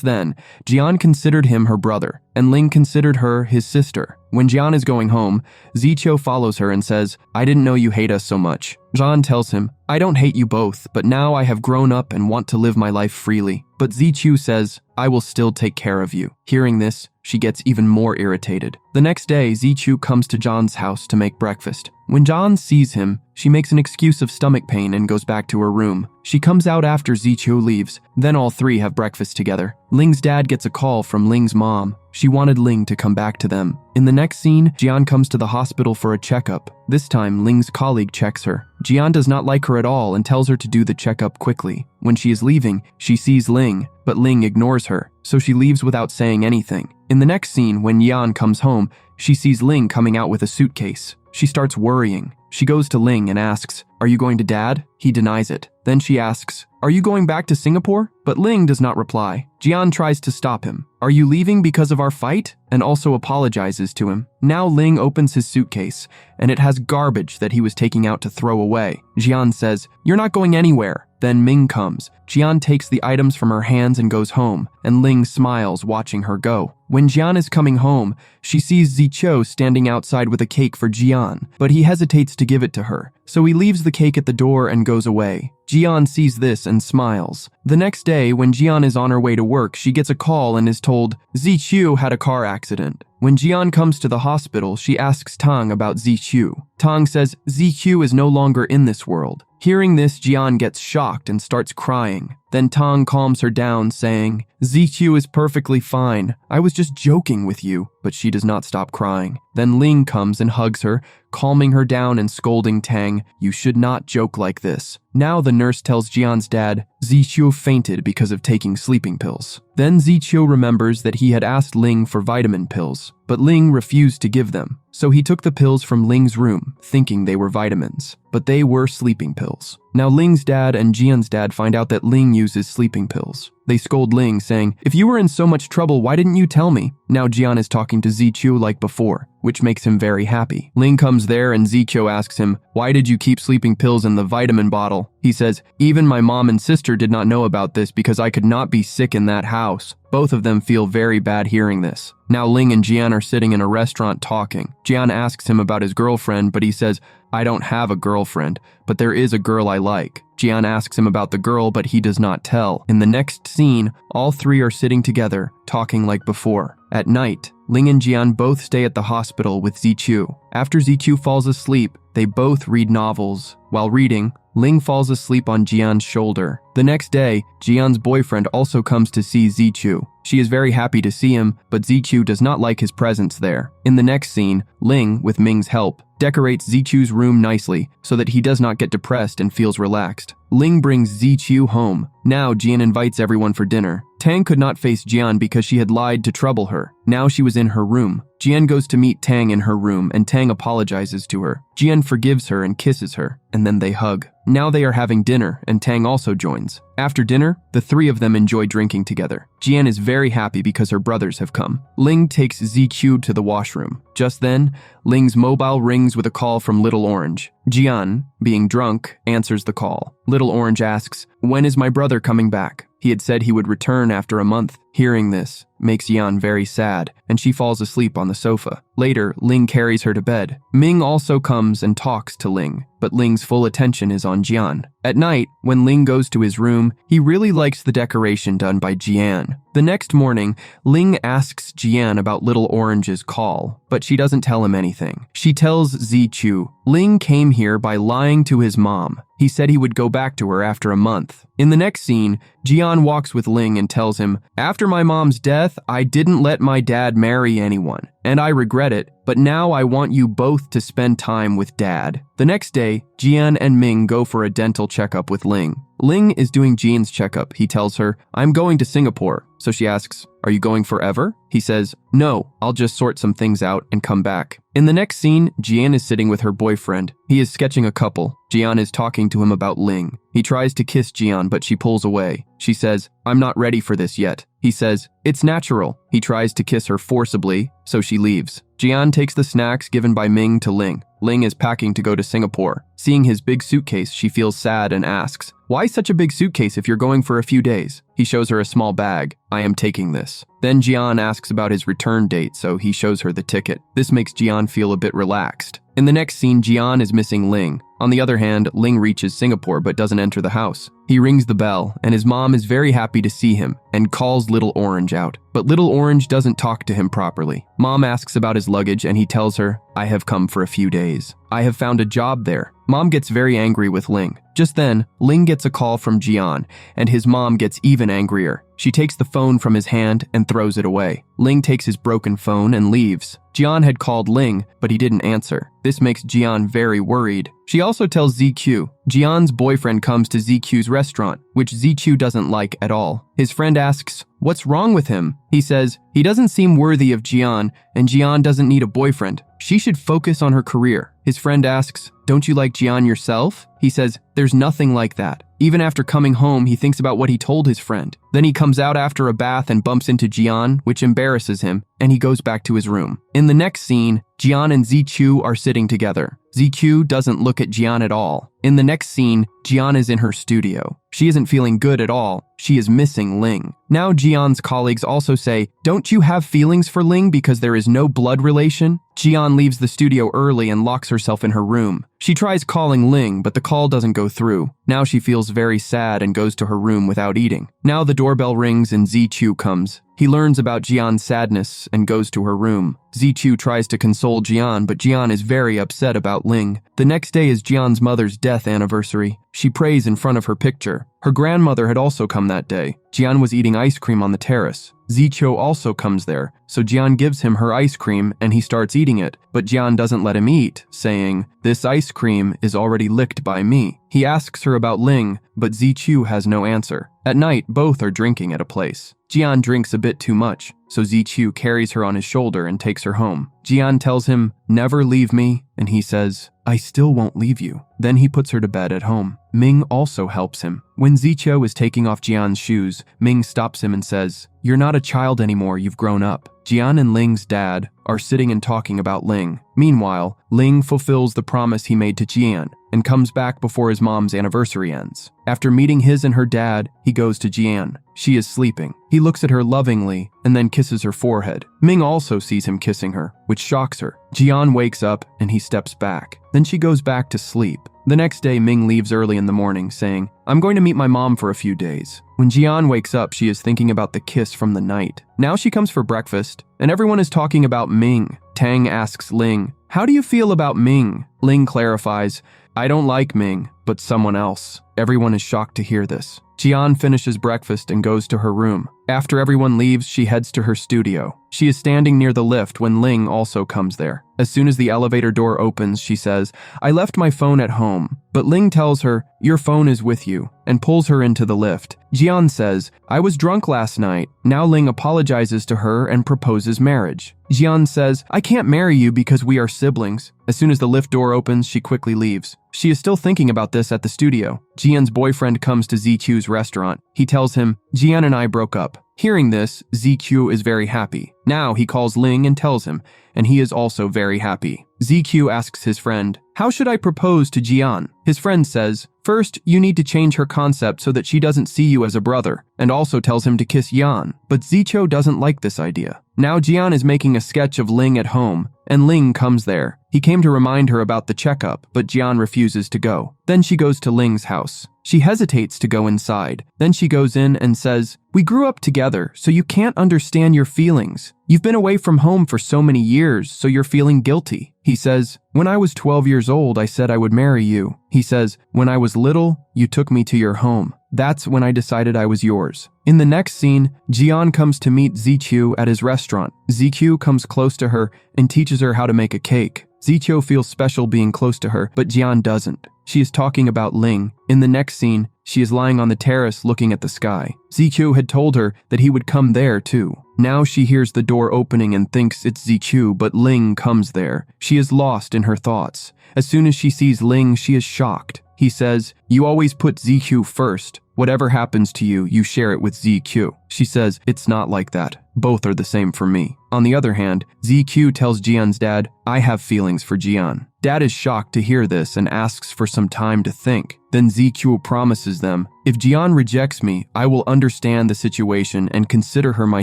then, Jian considered him her brother, and Ling considered her his sister. When Jian is going home, Ziqiu follows her and says, I didn't know you hate us so much. Jian tells him, I don't hate you both, but now I have grown up and want to live my life freely. But Ziqiu says, I will still take care of you. Hearing this, she gets even more irritated. The next day, Ziqiu comes to John's house to make breakfast. When John sees him, she makes an excuse of stomach pain and goes back to her room. She comes out after Ziqiu leaves. Then all three have breakfast together. Ling's dad gets a call from Ling's mom. She wanted Ling to come back to them. In the next scene, Jian comes to the hospital for a checkup. This time, Ling's colleague checks her. Jian does not like her at all and tells her to do the checkup quickly. When she is leaving, she sees Ling, but Ling ignores her, so she leaves without saying anything. In the next scene, when Yan comes home, she sees Ling coming out with a suitcase. She starts worrying. She goes to Ling and asks, are you going to Dad? He denies it. Then she asks, are you going back to Singapore? But Ling does not reply. Jian tries to stop him. Are you leaving because of our fight? And also apologizes to him. Now Ling opens his suitcase, and it has garbage that he was taking out to throw away. Jian says, you're not going anywhere. Then Ming comes. Jian takes the items from her hands and goes home, and Ling smiles watching her go. When Jian is coming home, she sees Ziqiu standing outside with a cake for Jian, but he hesitates to give it to her, so he leaves the cake at the door and goes away. Jian sees this and smiles. The next day, when Jian is on her way to work, she gets a call and is told, Ziqiu had a car accident. When Jian comes to the hospital, she asks Tang about Ziqiu. Tang says Ziqiu is no longer in this world. Hearing this, Jian gets shocked and starts crying. Then Tang calms her down, saying, Ziqiu is perfectly fine. I was just joking with you. But she does not stop crying. Then Ling comes and hugs her, calming her down and scolding Tang, you should not joke like this. Now the nurse tells Jian's dad, Ziqiu fainted because of taking sleeping pills. Then Ziqiu remembers that he had asked Ling for vitamin pills. but Ling refused to give them. So he took the pills from Ling's room, thinking they were vitamins, but they were sleeping pills. Now Ling's dad and Jian's dad find out that Ling uses sleeping pills. They scold Ling, saying, "If you were in so much trouble, why didn't you tell me?" Now Jian is talking to Ziqiu like before, which makes him very happy. Ling comes there and Ziqiu asks him, "Why did you keep sleeping pills in the vitamin bottle?" He says, "Even my mom and sister did not know about this because I could not be sick in that house." Both of them feel very bad hearing this. Now Ling and Jian are sitting in a restaurant talking. Jian asks him about his girlfriend, but he says, "I don't have a girlfriend, but there is a girl I like." Jian asks him about the girl, but he does not tell. In the next scene, all three are sitting together, talking like before. At night, Ling and Jian both stay at the hospital with Ziqiu. After Ziqiu falls asleep, they both read novels. While reading, Ling falls asleep on Jian's shoulder. The next day, Jian's boyfriend also comes to see Ziqiu. She is very happy to see him, but Ziqiu does not like his presence there. In the next scene, Ling, with Ming's help, decorates Ziqiu's room nicely so that he does not get depressed and feels relaxed. Ling brings Ziqiu home. Now Jian invites everyone for dinner. Tang could not face Jian because she had lied to trouble her. Now she was in her room. Jian goes to meet Tang in her room and Tang apologizes to her. Jian forgives her and kisses her, and then they hug. Now they are having dinner and Tang also joins. After dinner, the three of them enjoy drinking together. Jian is very happy because her brothers have come. Ling takes Ziqiu to the washroom. Just then, Ling's mobile rings with a call from Little Orange. Jian, being drunk, answers the call. Little Orange asks, "When is my brother coming back?" He had said he would return after a month. Hearing this makes Jian very sad, and she falls asleep on the sofa. Later, Ling carries her to bed. Ming also comes and talks to Ling, but Ling's full attention is on Jian. At night, when Ling goes to his room, he really likes the decoration done by Jian. The next morning, Ling asks Jian about Little Orange's call, but she doesn't tell him anything. She tells Ziqiu, "Ling came here by lying to his mom. He said he would go back to her after a month." In the next scene, Jian walks with Ling and tells him, "After my mom's death, I didn't let my dad marry anyone, and I regret it, but now I want you both to spend time with Dad." The next day, Jian and Ming go for a dental checkup with Ling. Ling is doing Jian's checkup. He tells her, "I'm going to Singapore." So she asks, "Are you going forever?" He says, "No, I'll just sort some things out and come back." In the next scene, Jian is sitting with her boyfriend. He is sketching a couple. Jian is talking to him about Ling. He tries to kiss Jian, but she pulls away. She says, "I'm not ready for this yet." He says, "It's natural." He tries to kiss her forcibly, so she leaves. Jian takes the snacks given by Ming to Ling. Ling is packing to go to Singapore. Seeing his big suitcase, she feels sad and asks, "Why such a big suitcase if you're going for a few days?" He shows her a small bag. "I am taking this." Then Jian asks about his return date, so he shows her the ticket. This makes Jian feel a bit relaxed. In the next scene, Jian is missing Ling. On the other hand, Ling reaches Singapore but doesn't enter the house. He rings the bell, and his mom is very happy to see him and calls Little Orange out. But Little Orange doesn't talk to him properly. Mom asks about his luggage and he tells her, "I have come for a few days. I have found a job there." Mom gets very angry with Ling. Just then, Ling gets a call from Jian, and his mom gets even angrier. She takes the phone from his hand and throws it away. Ling takes his broken phone and leaves. Jian had called Ling, but he didn't answer. This makes Jian very worried. She also tells Ziqiu. Jian's boyfriend comes to Ziqiu's restaurant, which Ziqiu doesn't like at all. His friend asks, "What's wrong with him?" He says, "He doesn't seem worthy of Jian, and Jian doesn't need a boyfriend. She should focus on her career." His friend asks, "Don't you like Jian yourself?" He says, "There's nothing like that." Even after coming home, he thinks about what he told his friend. Then he comes out after a bath and bumps into Jian, which embarrasses him, and he goes back to his room. In the next scene, Jian and Ziqiu are sitting together. Ziqiu doesn't look at Jian at all. In the next scene, Jian is in her studio. She isn't feeling good at all. She is missing Ling. Now Jian's colleagues also say, "Don't you have feelings for Ling because there is no blood relation?" Jian leaves the studio early and locks herself in her room. She tries calling Ling, but the call doesn't go through. Now she feels very sad and goes to her room without eating. Now the doorbell rings and Ziqiu comes. He learns about Jian's sadness and goes to her room. Ziqiu tries to console Jian, but Jian is very upset about Ling. The next day is Jian's mother's death anniversary. She prays in front of her picture. Her grandmother had also come that day. Jian was eating ice cream on the terrace. Ziqiu also comes there, so Jian gives him her ice cream and he starts eating it, but Jian doesn't let him eat, saying, "This ice cream is already licked by me." He asks her about Ling, but Ziqiu has no answer. At night, both are drinking at a place. Jian drinks a bit too much, so Ziqiu carries her on his shoulder and takes her home. Jian tells him, "Never leave me," and he says, "I still won't leave you." Then he puts her to bed at home. Ming also helps him. When Ziqiu is taking off Jian's shoes, Ming stops him and says, "You're not a child anymore, you've grown up." Jian and Ling's dad are sitting and talking about Ling. Meanwhile, Ling fulfills the promise he made to Jian and comes back before his mom's anniversary ends. After meeting his and her dad, he goes to Jian. She is sleeping. He looks at her lovingly and then kisses her forehead. Ming also sees him kissing her, which shocks her. Jian wakes up and he steps back. Then she goes back to sleep. The next day, Ming leaves early in the morning, saying, "I'm going to meet my mom for a few days." When Jian wakes up, she is thinking about the kiss from the night. Now she comes for breakfast, and everyone is talking about Ming. Tang asks Ling, "How do you feel about Ming?" Ling clarifies, "I don't like Ming, but someone else." Everyone is shocked to hear this. Jian finishes breakfast and goes to her room. After everyone leaves, she heads to her studio. She is standing near the lift when Ling also comes there. As soon as the elevator door opens, she says, "I left my phone at home." But Ling tells her, "Your phone is with you," and pulls her into the lift. Jian says, "I was drunk last night." Now Ling apologizes to her and proposes marriage. Jian says, "I can't marry you because we are siblings." As soon as the lift door opens, she quickly leaves. She is still thinking about this at the studio. Jian's boyfriend comes to Ziqiu's restaurant. He tells him, "Jian and I broke up." Hearing this, Ziqiu is very happy. Now he calls Ling and tells him, and he is also very happy. Ziqiu asks his friend, "How should I propose to Jian?" His friend says, "First, you need to change her concept so that she doesn't see you as a brother," and also tells him to kiss Yan. But Ziqiu doesn't like this idea. Now Jian is making a sketch of Ling at home, and Ling comes there. He came to remind her about the checkup, but Jian refuses to go. Then she goes to Ling's house. She hesitates to go inside. Then she goes in and says, "We grew up together, so you can't understand your feelings. You've been away from home for so many years, so you're feeling guilty." He says, "When I was 12 years old, I said I would marry you." He says, "When I was little, you took me to your home. That's when I decided I was yours." In the next scene, Jian comes to meet Ziqiu at his restaurant. Ziqiu comes close to her and teaches her how to make a cake. Ziqiu feels special being close to her, but Jian doesn't. She is talking about Ling. In the next scene, she is lying on the terrace looking at the sky. Ziqiu had told her that he would come there too. Now she hears the door opening and thinks it's Ziqiu, but Ling comes there. She is lost in her thoughts. As soon as she sees Ling, she is shocked. He says, "You always put Ziqiu first. Whatever happens to you, you share it with Ziqiu." She says, "It's not like that. Both are the same for me." On the other hand, Ziqiu tells Jian's dad, "I have feelings for Jian." Dad is shocked to hear this and asks for some time to think. Then Ziqiu promises them, "If Jian rejects me, I will understand the situation and consider her my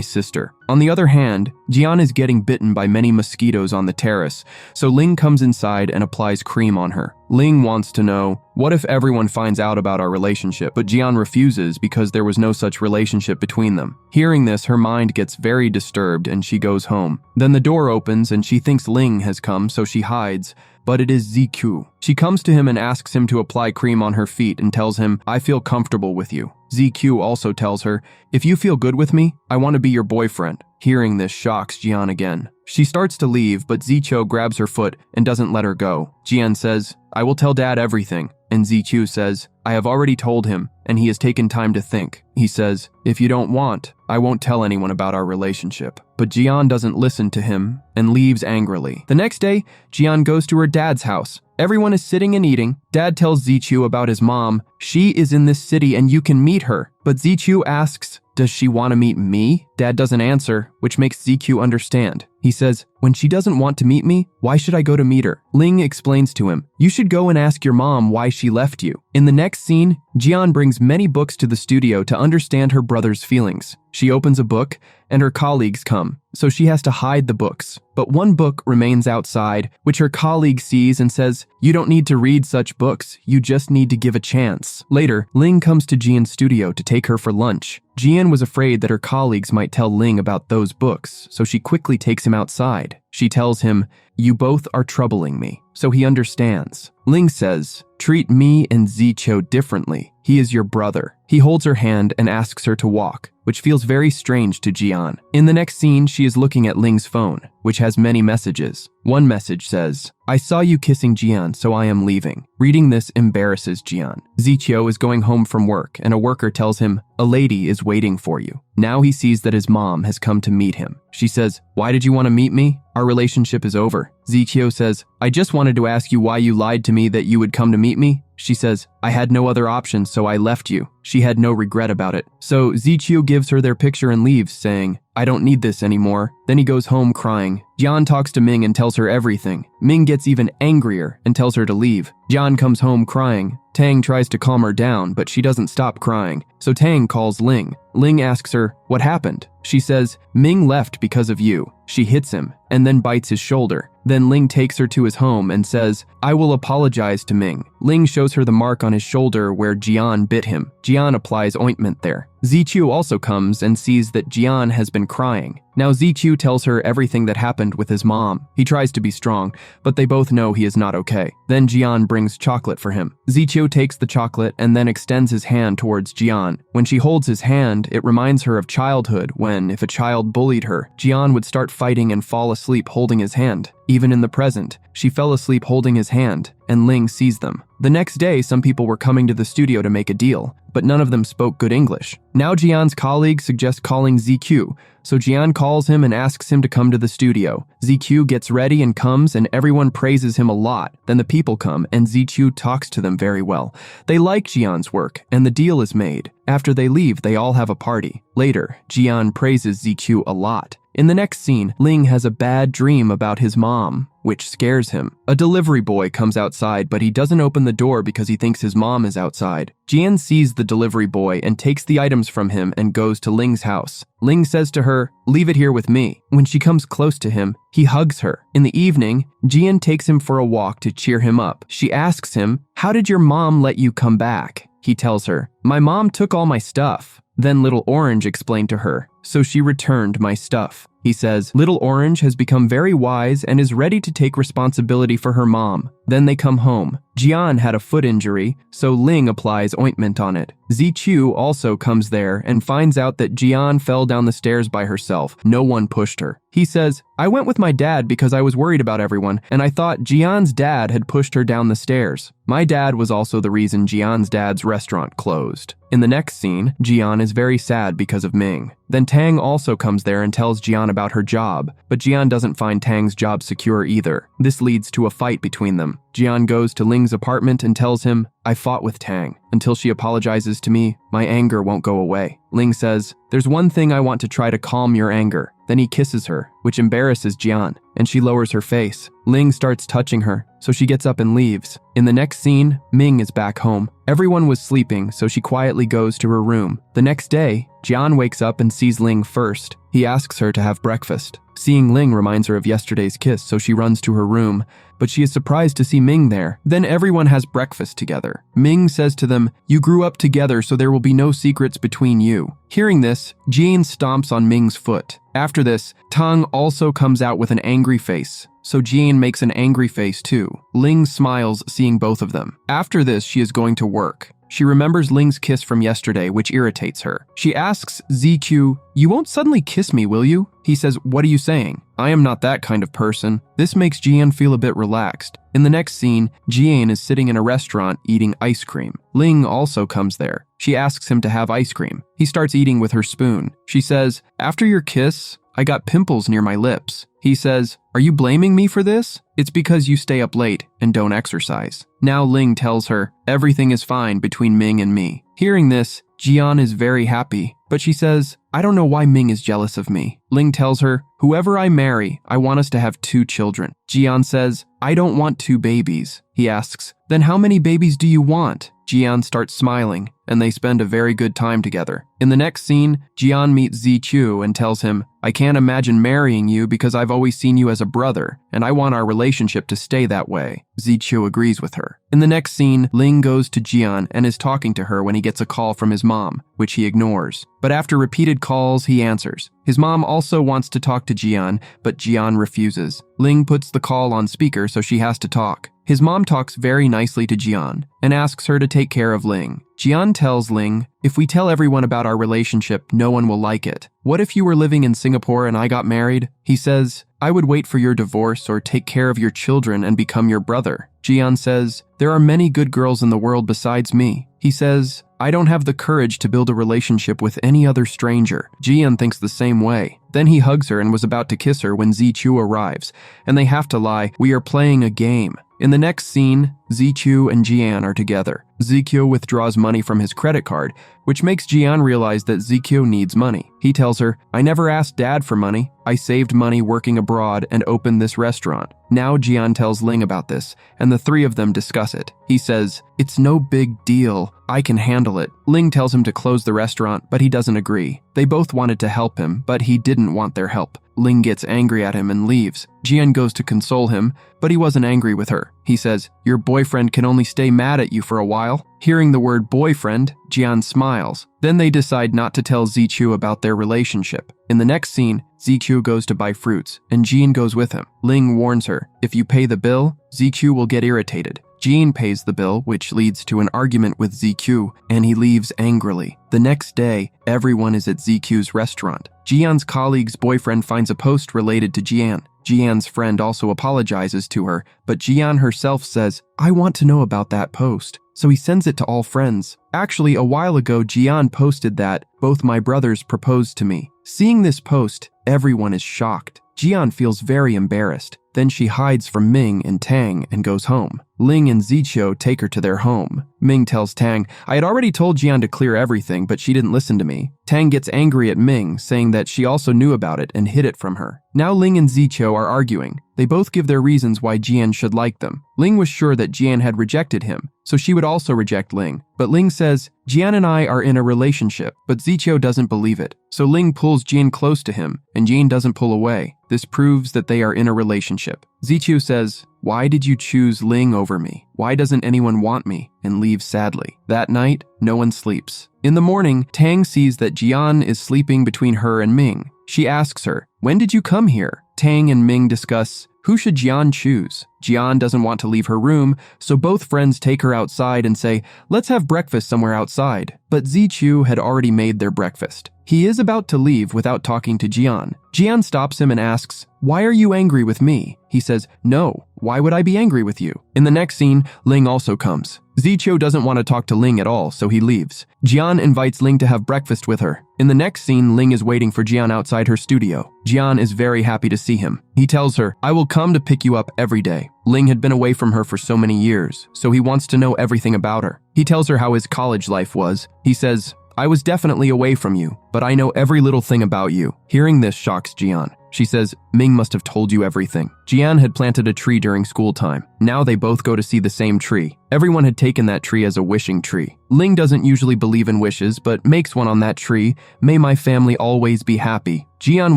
sister." On the other hand, Jian is getting bitten by many mosquitoes on the terrace, so Ling comes inside and applies cream on her. Ling wants to know, "What if everyone finds out about our relationship?" But Jian refuses because there was no such relationship between them. Hearing this, her mind gets very disturbed and she goes home. Then the door opens and she thinks Ling has come, so she hides. But it is Ziqiu. She comes to him and asks him to apply cream on her feet and tells him, "I feel comfortable with you." Ziqiu also tells her, "If you feel good with me, I want to be your boyfriend." Hearing this shocks Jian again. She starts to leave, but Ziqiu grabs her foot and doesn't let her go. Jian says, "I will tell Dad everything." And Ziqiu says, "I have already told him, and he has taken time to think." He says, "If you don't want, I won't tell anyone about our relationship." But Jian doesn't listen to him and leaves angrily. The next day, Jian goes to her dad's house. Everyone is sitting and eating. Dad tells Ziqiu about his mom. "She is in this city and you can meet her." But Ziqiu asks, "Does she want to meet me?" Dad doesn't answer, which makes Ziqiu understand. He says, "When she doesn't want to meet me, why should I go to meet her?" Ling explains to him, "You should go and ask your mom why she left you." In the next scene, Jian brings many books to the studio to understand her brother's feelings. She opens a book, and her colleagues come, so she has to hide the books. But one book remains outside, which her colleague sees and says, "You don't need to read such books, you just need to give a chance." Later, Ling comes to Jian's studio to take her for lunch. Jian was afraid that her colleagues might tell Ling about those books, so she quickly takes him outside. She tells him, "You both are troubling me." So he understands. Ling says, "Treat me and Ziqiu differently. He is your brother." He holds her hand and asks her to walk, which feels very strange to Jian. In the next scene, she is looking at Ling's phone, which has many messages. One message says, "I saw you kissing Jian, so I am leaving." Reading this embarrasses Jian. Ziqiu is going home from work, and a worker tells him, "A lady is waiting for you." Now he sees that his mom has come to meet him. She says, "Why did you want to meet me? Our relationship is over." Ziqiu says, "I just wanted to ask you why you lied to me that you would come to meet me." She says, "I had no other option, so I left you." She had no regret about it. So Ziqiu gives her their picture and leaves, saying, "I don't need this anymore." Then he goes home crying. Jian talks to Ming and tells her everything. Ming gets even angrier and tells her to leave. Jian comes home crying. Tang tries to calm her down, but she doesn't stop crying. So Tang calls Ling. Ling asks her, "What happened?" She says, "Ming left because of you." She hits him and then bites his shoulder. Then Ling takes her to his home and says, "I will apologize to Ming." Ling shows her the mark on his shoulder where Jian bit him. Jian applies ointment there. Ziqiu also comes and sees that Jian has been crying. Now Ziqiu tells her everything that happened with his mom. He tries to be strong, but they both know he is not okay. Then Jian brings chocolate for him. Ziqiu takes the chocolate and then extends his hand towards Jian. When she holds his hand, it reminds her of childhood when, if a child bullied her, Jian would start fighting and fall asleep holding his hand. Even in the present, she fell asleep holding his hand, and Ling sees them. The next day, some people were coming to the studio to make a deal, but none of them spoke good English. Now Jian's colleague suggests calling Ziqiu, so Jian calls him and asks him to come to the studio. Ziqiu gets ready and comes, and everyone praises him a lot. Then the people come, and Ziqiu talks to them very well. They like Jian's work, and the deal is made. After they leave, they all have a party. Later, Jian praises Ziqiu a lot. In the next scene, Ling has a bad dream about his mom, which scares him. A delivery boy comes outside, but he doesn't open the door because he thinks his mom is outside. Jian sees the delivery boy and takes the items from him and goes to Ling's house. Ling says to her, "Leave it here with me." When she comes close to him, he hugs her. In the evening, Jian takes him for a walk to cheer him up. She asks him, "How did your mom let you come back?" He tells her, "My mom took all my stuff." Then Little Orange explained to her, "So she returned my stuff." He says, Little Orange has become very wise and is ready to take responsibility for her mom. Then they come home. Jian had a foot injury, so Ling applies ointment on it. Ziqiu also comes there and finds out that Jian fell down the stairs by herself. No one pushed her. He says, "I went with my dad because I was worried about everyone, and I thought Jian's dad had pushed her down the stairs. My dad was also the reason Jian's dad's restaurant closed." In the next scene, Jian is very sad because of Ming. Then Tang also comes there and tells Jian about her job, but Jian doesn't find Tang's job secure either. This leads to a fight between them. Jian goes to Ling's apartment and tells him, "I fought with Tang. Until she apologizes to me, my anger won't go away." Ling says, "There's one thing I want to try to calm your anger." Then he kisses her, which embarrasses Jian, and she lowers her face. Ling starts touching her, so she gets up and leaves. In the next scene, Ming is back home. Everyone was sleeping, so she quietly goes to her room. The next day, Jian wakes up and sees Ling first. He asks her to have breakfast. Seeing Ling reminds her of yesterday's kiss, so she runs to her room, but she is surprised to see Ming there. Then everyone has breakfast together. Ming says to them, "You grew up together, so there will be no secrets between you." Hearing this, Jian stomps on Ming's foot. After this, Tang also comes out with an angry face, so Jian makes an angry face too. Ling smiles seeing both of them. After this, she is going to work. She remembers Ling's kiss from yesterday, which irritates her. She asks Ziqiu, "You won't suddenly kiss me, will you?" He says, "What are you saying? I am not that kind of person." This makes Jian feel a bit relaxed. In the next scene, Jian is sitting in a restaurant eating ice cream. Ling also comes there. She asks him to have ice cream. He starts eating with her spoon. She says, "After your kiss, I got pimples near my lips." He says, "Are you blaming me for this? It's because you stay up late and don't exercise." Now Ling tells her, "Everything is fine between Ming and me." Hearing this, Jian is very happy, but she says, "I don't know why Ming is jealous of me." Ling tells her, "Whoever I marry, I want us to have 2 children. Jian says, "I don't want 2 babies. He asks, "Then how many babies do you want?" Jian starts smiling, and they spend a very good time together. In the next scene, Jian meets Ziqiu and tells him, I can't imagine marrying you because I've always seen you as a brother, and I want our relationship to stay that way. Ziqiu agrees with her. In the next scene, Ling goes to Jian and is talking to her when he gets a call from his mom, which he ignores. But after repeated calls, he answers. His mom also wants to talk to Jian, but Jian refuses. Ling puts the call on speaker so she has to talk. His mom talks very nicely to Jian and asks her to take care of Ling. Jian tells Ling, if we tell everyone about our relationship, no one will like it. What if you were living in Singapore and I got married? He says, I would wait for your divorce or take care of your children and become your brother. Jian says, there are many good girls in the world besides me. He says, I don't have the courage to build a relationship with any other stranger. Jian thinks the same way. Then he hugs her and was about to kiss her when Ziqiu arrives, and they have to lie, we are playing a game. In the next scene, Ziqiu and Jian are together. Ziqiu withdraws money from his credit card, which makes Jian realize that Ziqiu needs money. He tells her, I never asked Dad for money. I saved money working abroad and opened this restaurant. Now Jian tells Ling about this, and the three of them discuss it. He says, it's no big deal. I can handle it. Ling tells him to close the restaurant, but he doesn't agree. They both wanted to help him, but he didn't want their help. Ling gets angry at him and leaves. Jian goes to console him, but he wasn't angry with her. He says, your boyfriend can only stay mad at you for a while. Hearing the word boyfriend, Jian smiles. Then they decide not to tell Ziqiu about their relationship. In the next scene, Ziqiu goes to buy fruits, and Jian goes with him. Ling warns her, if you pay the bill, Ziqiu will get irritated. Jian pays the bill, which leads to an argument with Ziqiu, and he leaves angrily. The next day, everyone is at Ziqiu's restaurant. Jian's colleague's boyfriend finds a post related to Jian. Jian's friend also apologizes to her, but Jian herself says, I want to know about that post. So he sends it to all friends. Actually, a while ago, Jian posted that, both my brothers proposed to me. Seeing this post, everyone is shocked. Jian feels very embarrassed. Then she hides from Ming and Tang and goes home. Ling and Ziqiu take her to their home. Ming tells Tang, I had already told Jian to clear everything, but she didn't listen to me. Tang gets angry at Ming, saying that she also knew about it and hid it from her. Now Ling and Ziqiu are arguing. They both give their reasons why Jian should like them. Ling was sure that Jian had rejected him, so she would also reject Ling. But Ling says, Jian and I are in a relationship, but Ziqiu doesn't believe it. So Ling pulls Jian close to him, and Jian doesn't pull away. This proves that they are in a relationship. Ziqiu says, why did you choose Ling over me? Why doesn't anyone want me? And leaves sadly. That night, no one sleeps. In the morning, Tang sees that Jian is sleeping between her and Ming. She asks her, when did you come here? Tang and Ming discuss, who should Jian choose? Jian doesn't want to leave her room, so both friends take her outside and say, let's have breakfast somewhere outside. But Ziqiu had already made their breakfast. He is about to leave without talking to Jian. Jian stops him and asks, why are you angry with me? He says, no, why would I be angry with you? In the next scene, Ling also comes. Ziqiu doesn't want to talk to Ling at all, so he leaves. Jian invites Ling to have breakfast with her. In the next scene, Ling is waiting for Jian outside her studio. Jian is very happy to see him. He tells her, I will come to pick you up every day. Ling had been away from her for so many years, so he wants to know everything about her. He tells her how his college life was. He says, I was definitely away from you, but I know every little thing about you. Hearing this shocks Jian. She says, Ming must have told you everything. Jian had planted a tree during school time. Now they both go to see the same tree. Everyone had taken that tree as a wishing tree. Ling doesn't usually believe in wishes, but makes one on that tree. May my family always be happy. Jian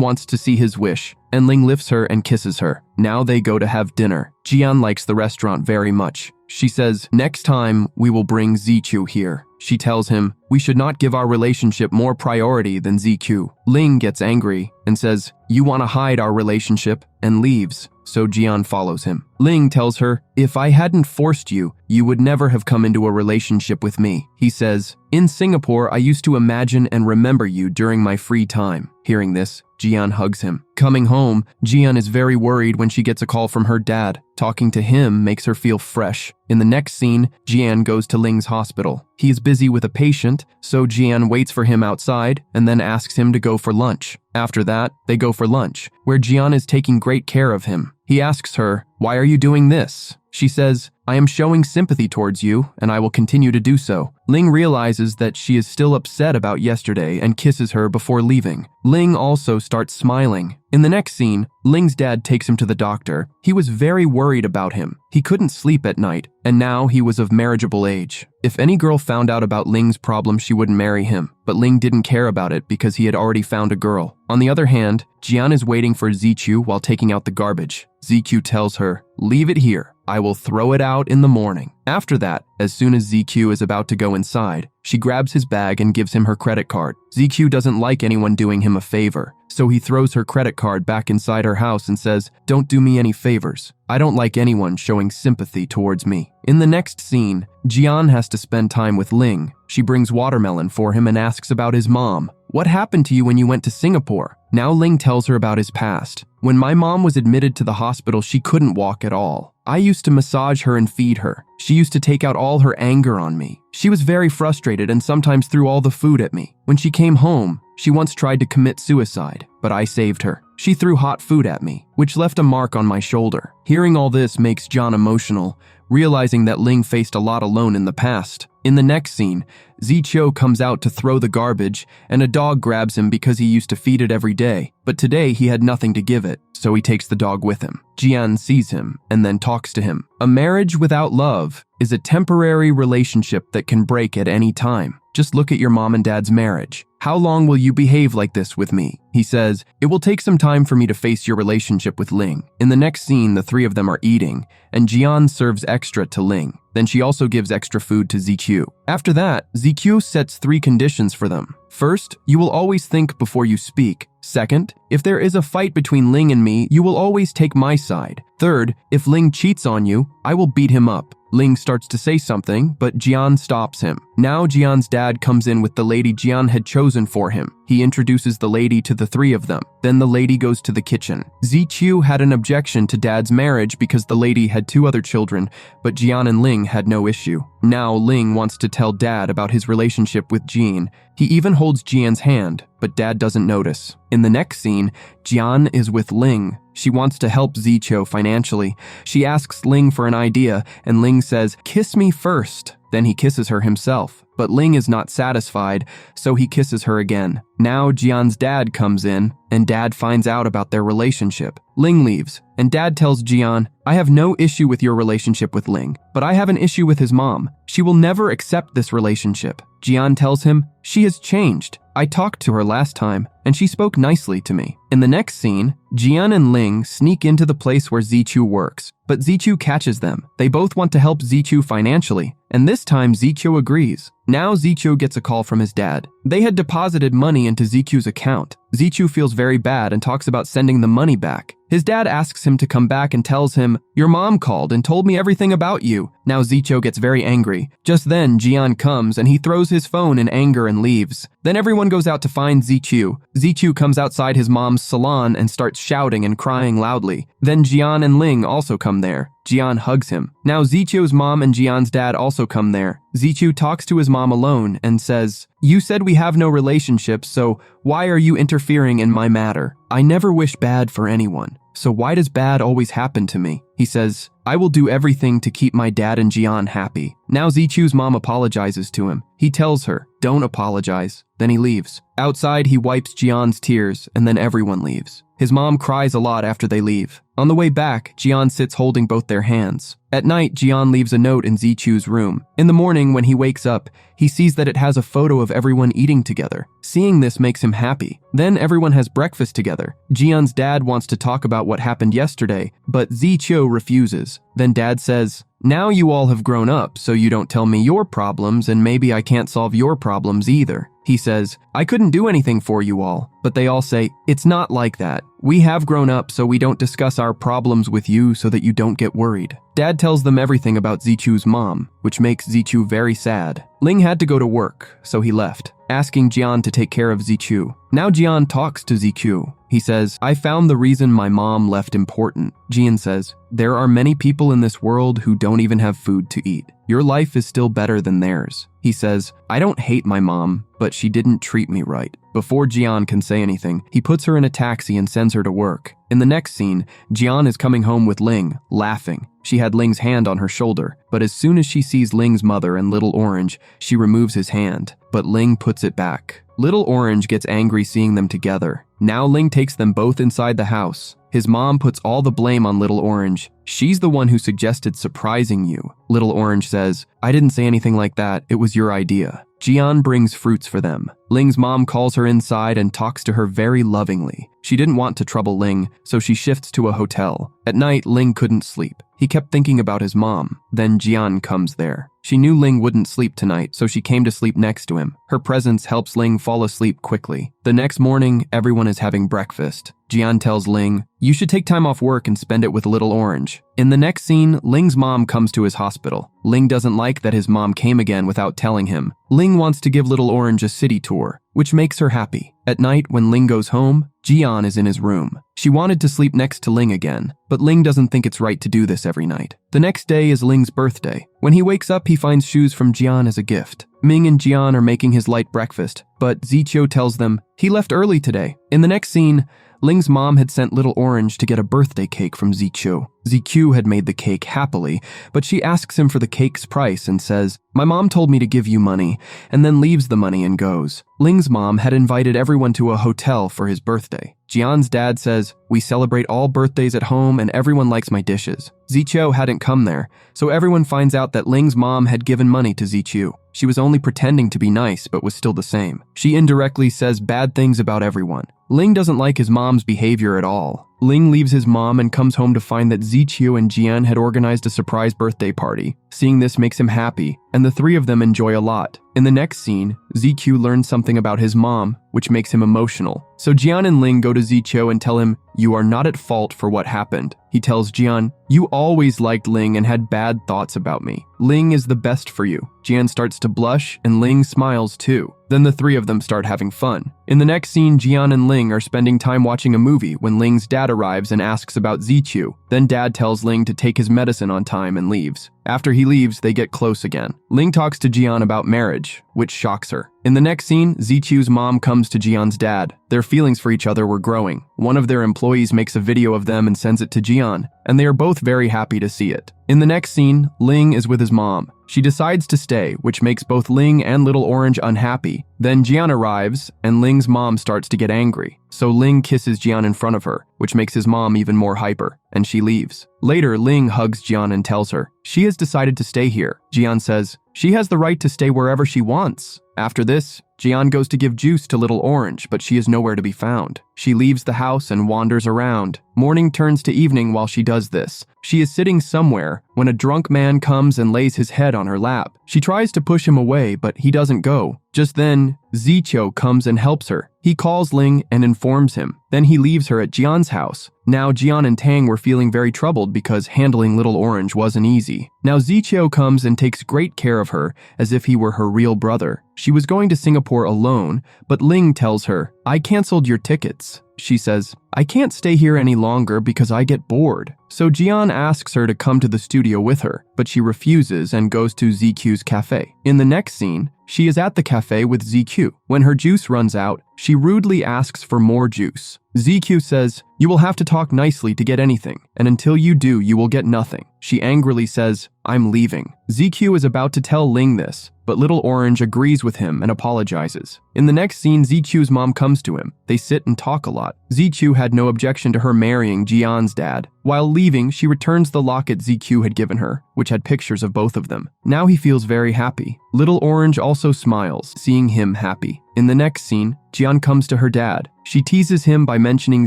wants to see his wish, and Ling lifts her and kisses her. Now they go to have dinner. Jian likes the restaurant very much. She says, next time we will bring Ziqiu here. She tells him, we should not give our relationship more priority than Ziqiu. Ling gets angry and says, you want to hide our relationship, and leaves. So Jian follows him. Ling tells her, if I hadn't forced you, you would never have come into a relationship with me. He says, in Singapore, I used to imagine and remember you during my free time. Hearing this, Jian hugs him. Coming home, Jian is very worried when she gets a call from her dad. Talking to him makes her feel fresh. In the next scene, Jian goes to Ling's hospital. He is busy with a patient, so Jian waits for him outside and then asks him to go for lunch. After that, they go for lunch, where Jian is taking great care of him. He asks her, why are you doing this? She says, I am showing sympathy towards you, and I will continue to do so. Ling realizes that she is still upset about yesterday and kisses her before leaving. Ling also starts smiling. In the next scene, Ling's dad takes him to the doctor. He was very worried about him. He couldn't sleep at night, and now he was of marriageable age. If any girl found out about Ling's problem, she wouldn't marry him, but Ling didn't care about it because he had already found a girl. On the other hand, Jian is waiting for Zichu while taking out the garbage. Zichu tells her, "Leave it here. I will throw it out in the morning." After that, as soon as ZQ is about to go inside, she grabs his bag and gives him her credit card. ZQ doesn't like anyone doing him a favor, so he throws her credit card back inside her house and says, "Don't do me any favors. I don't like anyone showing sympathy towards me." In the next scene, Jian has to spend time with Ling. She brings watermelon for him and asks about his mom. "What happened to you when you went to Singapore?" Now Ling tells her about his past. "When my mom was admitted to the hospital, she couldn't walk at all. I used to massage her and feed her. She used to take out all her anger on me. She was very frustrated and sometimes threw all the food at me. When she came home, she once tried to commit suicide, but I saved her. She threw hot food at me, which left a mark on my shoulder." Hearing all this makes John emotional, realizing that Ling faced a lot alone in the past. In the next scene, Zicho comes out to throw the garbage, and a dog grabs him because he used to feed it every day. But today he had nothing to give it, so he takes the dog with him. Jian sees him and then talks to him. "A marriage without love is a temporary relationship that can break at any time. Just look at your mom and dad's marriage. How long will you behave like this with me?" He says, "It will take some time for me to face your relationship with Ling." In the next scene, the three of them are eating, and Jian serves extra to Ling. Then she also gives extra food to Ziqiu. After that, Ziqiu sets 3 conditions for them. First, you will always think before you speak. Second, if there is a fight between Ling and me, you will always take my side. Third, if Ling cheats on you, I will beat him up. Ling starts to say something, but Jian stops him. Now Jian's dad comes in with the lady Jian had chosen for him. He introduces the lady to the 3 of them. Then the lady goes to the kitchen. Ziqiu had an objection to dad's marriage because the lady had 2 other children, but Jian and Ling had no issue. Now Ling wants to tell dad about his relationship with Jian. He even holds Jian's hand, but dad doesn't notice. In the next scene, Jian is with Ling. She wants to help Zicho financially. She asks Ling for an idea, and Ling says, "Kiss me first." Then he kisses her himself, but Ling is not satisfied, so he kisses her again. Now Jian's dad comes in, and dad finds out about their relationship. Ling leaves, and dad tells Jian, "I have no issue with your relationship with Ling, but I have an issue with his mom. She will never accept this relationship." Jian tells him, "She has changed. I talked to her last time, and she spoke nicely to me." In the next scene, Jian and Ling sneak into the place where Zichu works, but Zichu catches them. They both want to help Zichu financially, and this time Zichu agrees. Now Zichu gets a call from his dad. They had deposited money into Zichu's account. Zichu feels very bad and talks about sending the money back. His dad asks him to come back and tells him, "Your mom called and told me everything about you." Now Zicho gets very angry. Just then, Jian comes and he throws his phone in anger and leaves. Then everyone goes out to find Zichu. Zichu comes outside his mom's salon and starts shouting and crying loudly. Then Jian and Ling also come there. Jian hugs him. Now Zichu's mom and Jian's dad also come there. Zichu talks to his mom alone and says, "You said we have no relationship, so why are you interfering in my matter? I never wish bad for anyone, so why does bad always happen to me?" He says, "I will do everything to keep my dad and Jian happy." Now Zichu's mom apologizes to him. He tells her, "Don't apologize." Then he leaves. Outside, he wipes Jian's tears, and then everyone leaves. His mom cries a lot after they leave. On the way back, Jian sits holding both their hands. At night, Jian leaves a note in Zichu's room. In the morning, when he wakes up, he sees that it has a photo of everyone eating together. Seeing this makes him happy. Then everyone has breakfast together. Jian's dad wants to talk about what happened yesterday, but Zichu refuses. Then dad says, "Now you all have grown up, so you don't tell me your problems, and maybe I can't solve your problems either." He says, "I couldn't do anything for you all." But they all say, "It's not like that. We have grown up, so we don't discuss our problems with you so that you don't get worried." Dad tells them everything about Zichu's mom, which makes Zichu very sad. Ling had to go to work, so he left, asking Jian to take care of Zichu. Now Jian talks to ZQ. He says, I found the reason my mom left important. Jian says, there are many people in this world who don't even have food to eat. Your life is still better than theirs. He says, I don't hate my mom, but she didn't treat me right. Before Jian can say anything, he puts her in a taxi and sends her to work. In the next scene, Jian is coming home with Ling, laughing. She had Ling's hand on her shoulder, but as soon as she sees Ling's mother and Little Orange, she removes his hand, but Ling puts it back. Little Orange gets angry seeing them together. Now Ling takes them both inside the house. His mom puts all the blame on Little Orange. She's the one who suggested surprising you. Little Orange says, I didn't say anything like that, it was your idea. Jian brings fruits for them. Ling's mom calls her inside and talks to her very lovingly. She didn't want to trouble Ling, so she shifts to a hotel. At night, Ling couldn't sleep. He kept thinking about his mom. Then Jian comes there. She knew Ling wouldn't sleep tonight, so she came to sleep next to him. Her presence helps Ling fall asleep quickly. The next morning, everyone is having breakfast. Jian tells Ling, you should take time off work and spend it with Little Orange. In the next scene, Ling's mom comes to his hospital. Ling doesn't like that his mom came again without telling him. Ling wants to give Little Orange a city tour, which makes her happy. At night, when Ling goes home, Jian is in his room. She wanted to sleep next to Ling again, but Ling doesn't think it's right to do this every night. The next day is Ling's birthday. When he wakes up, he finds shoes from Jian as a gift. Ming and Jian are making his light breakfast, but Ziqiu tells them he left early today. In the next scene, Ling's mom had sent Little Orange to get a birthday cake from Ziqiu. Ziqiu had made the cake happily, but she asks him for the cake's price and says, my mom told me to give you money, and then leaves the money and goes. Ling's mom had invited everyone to a hotel for his birthday. Jian's dad says, we celebrate all birthdays at home and everyone likes my dishes. Ziqiu hadn't come there, so everyone finds out that Ling's mom had given money to Ziqiu. She was only pretending to be nice, but was still the same. She indirectly says bad things about everyone. Ling doesn't like his mom's behavior at all. Ling leaves his mom and comes home to find that Ziqiu and Jian had organized a surprise birthday party. Seeing this makes him happy, and the three of them enjoy a lot. In the next scene, Ziqiu learns something about his mom, which makes him emotional. So Jian and Ling go to Ziqiu and tell him, you are not at fault for what happened. He tells Jian, you always liked Ling and had bad thoughts about me. Ling is the best for you. Jian starts to blush and Ling smiles too. Then the three of them start having fun. In the next scene, Jian and Ling are spending time watching a movie when Ling's dad arrives and asks about Ziqiu. Then dad tells Ling to take his medicine on time and leaves. After he leaves, they get close again. Ling talks to Jian about marriage, which shocks her. In the next scene, Ziqiu's mom comes to Jian's dad. Their feelings for each other were growing. One of their employees makes a video of them and sends it to Jian, and they are both very happy to see it. In the next scene, Ling is with his mom. She decides to stay, which makes both Ling and Little Orange unhappy. Then Jian arrives, and Ling's mom starts to get angry. So Ling kisses Jian in front of her, which makes his mom even more hyper, and she leaves. Later, Ling hugs Jian and tells her she has decided to stay here. Jian says she has the right to stay wherever she wants. After this, Jian goes to give juice to Little Orange, but she is nowhere to be found. She leaves the house and wanders around. Morning turns to evening while she does this. She is sitting somewhere when a drunk man comes and lays his head on her lap. She tries to push him away, but he doesn't go. Just then, Ziqiu comes and helps her. He calls Ling and informs him. Then he leaves her at Jian's house. Now Jian and Tang were feeling very troubled because handling Little Orange wasn't easy. Now Ziqiu comes and takes great care of her as if he were her real brother. She was going to Singapore alone, but Ling tells her, I canceled your tickets. She says, I can't stay here any longer because I get bored. So Jian asks her to come to the studio with her, but she refuses and goes to Ziqiu's cafe. In the next scene, she is at the cafe with Ziqiu. When her juice runs out, she rudely asks for more juice. Ziqiu says, you will have to talk nicely to get anything, and until you do, you will get nothing. She angrily says, I'm leaving. Ziqiu is about to tell Ling this, but Little Orange agrees with him and apologizes. In the next scene, Ziqiu's mom comes to him. They sit and talk a lot. Ziqiu had no objection to her marrying Jian's dad. While leaving, she returns the locket Ziqiu had given her, which had pictures of both of them. Now he feels very happy. Little Orange also smiles, seeing him happy. In the next scene, Jian comes to her dad. She teases him by mentioning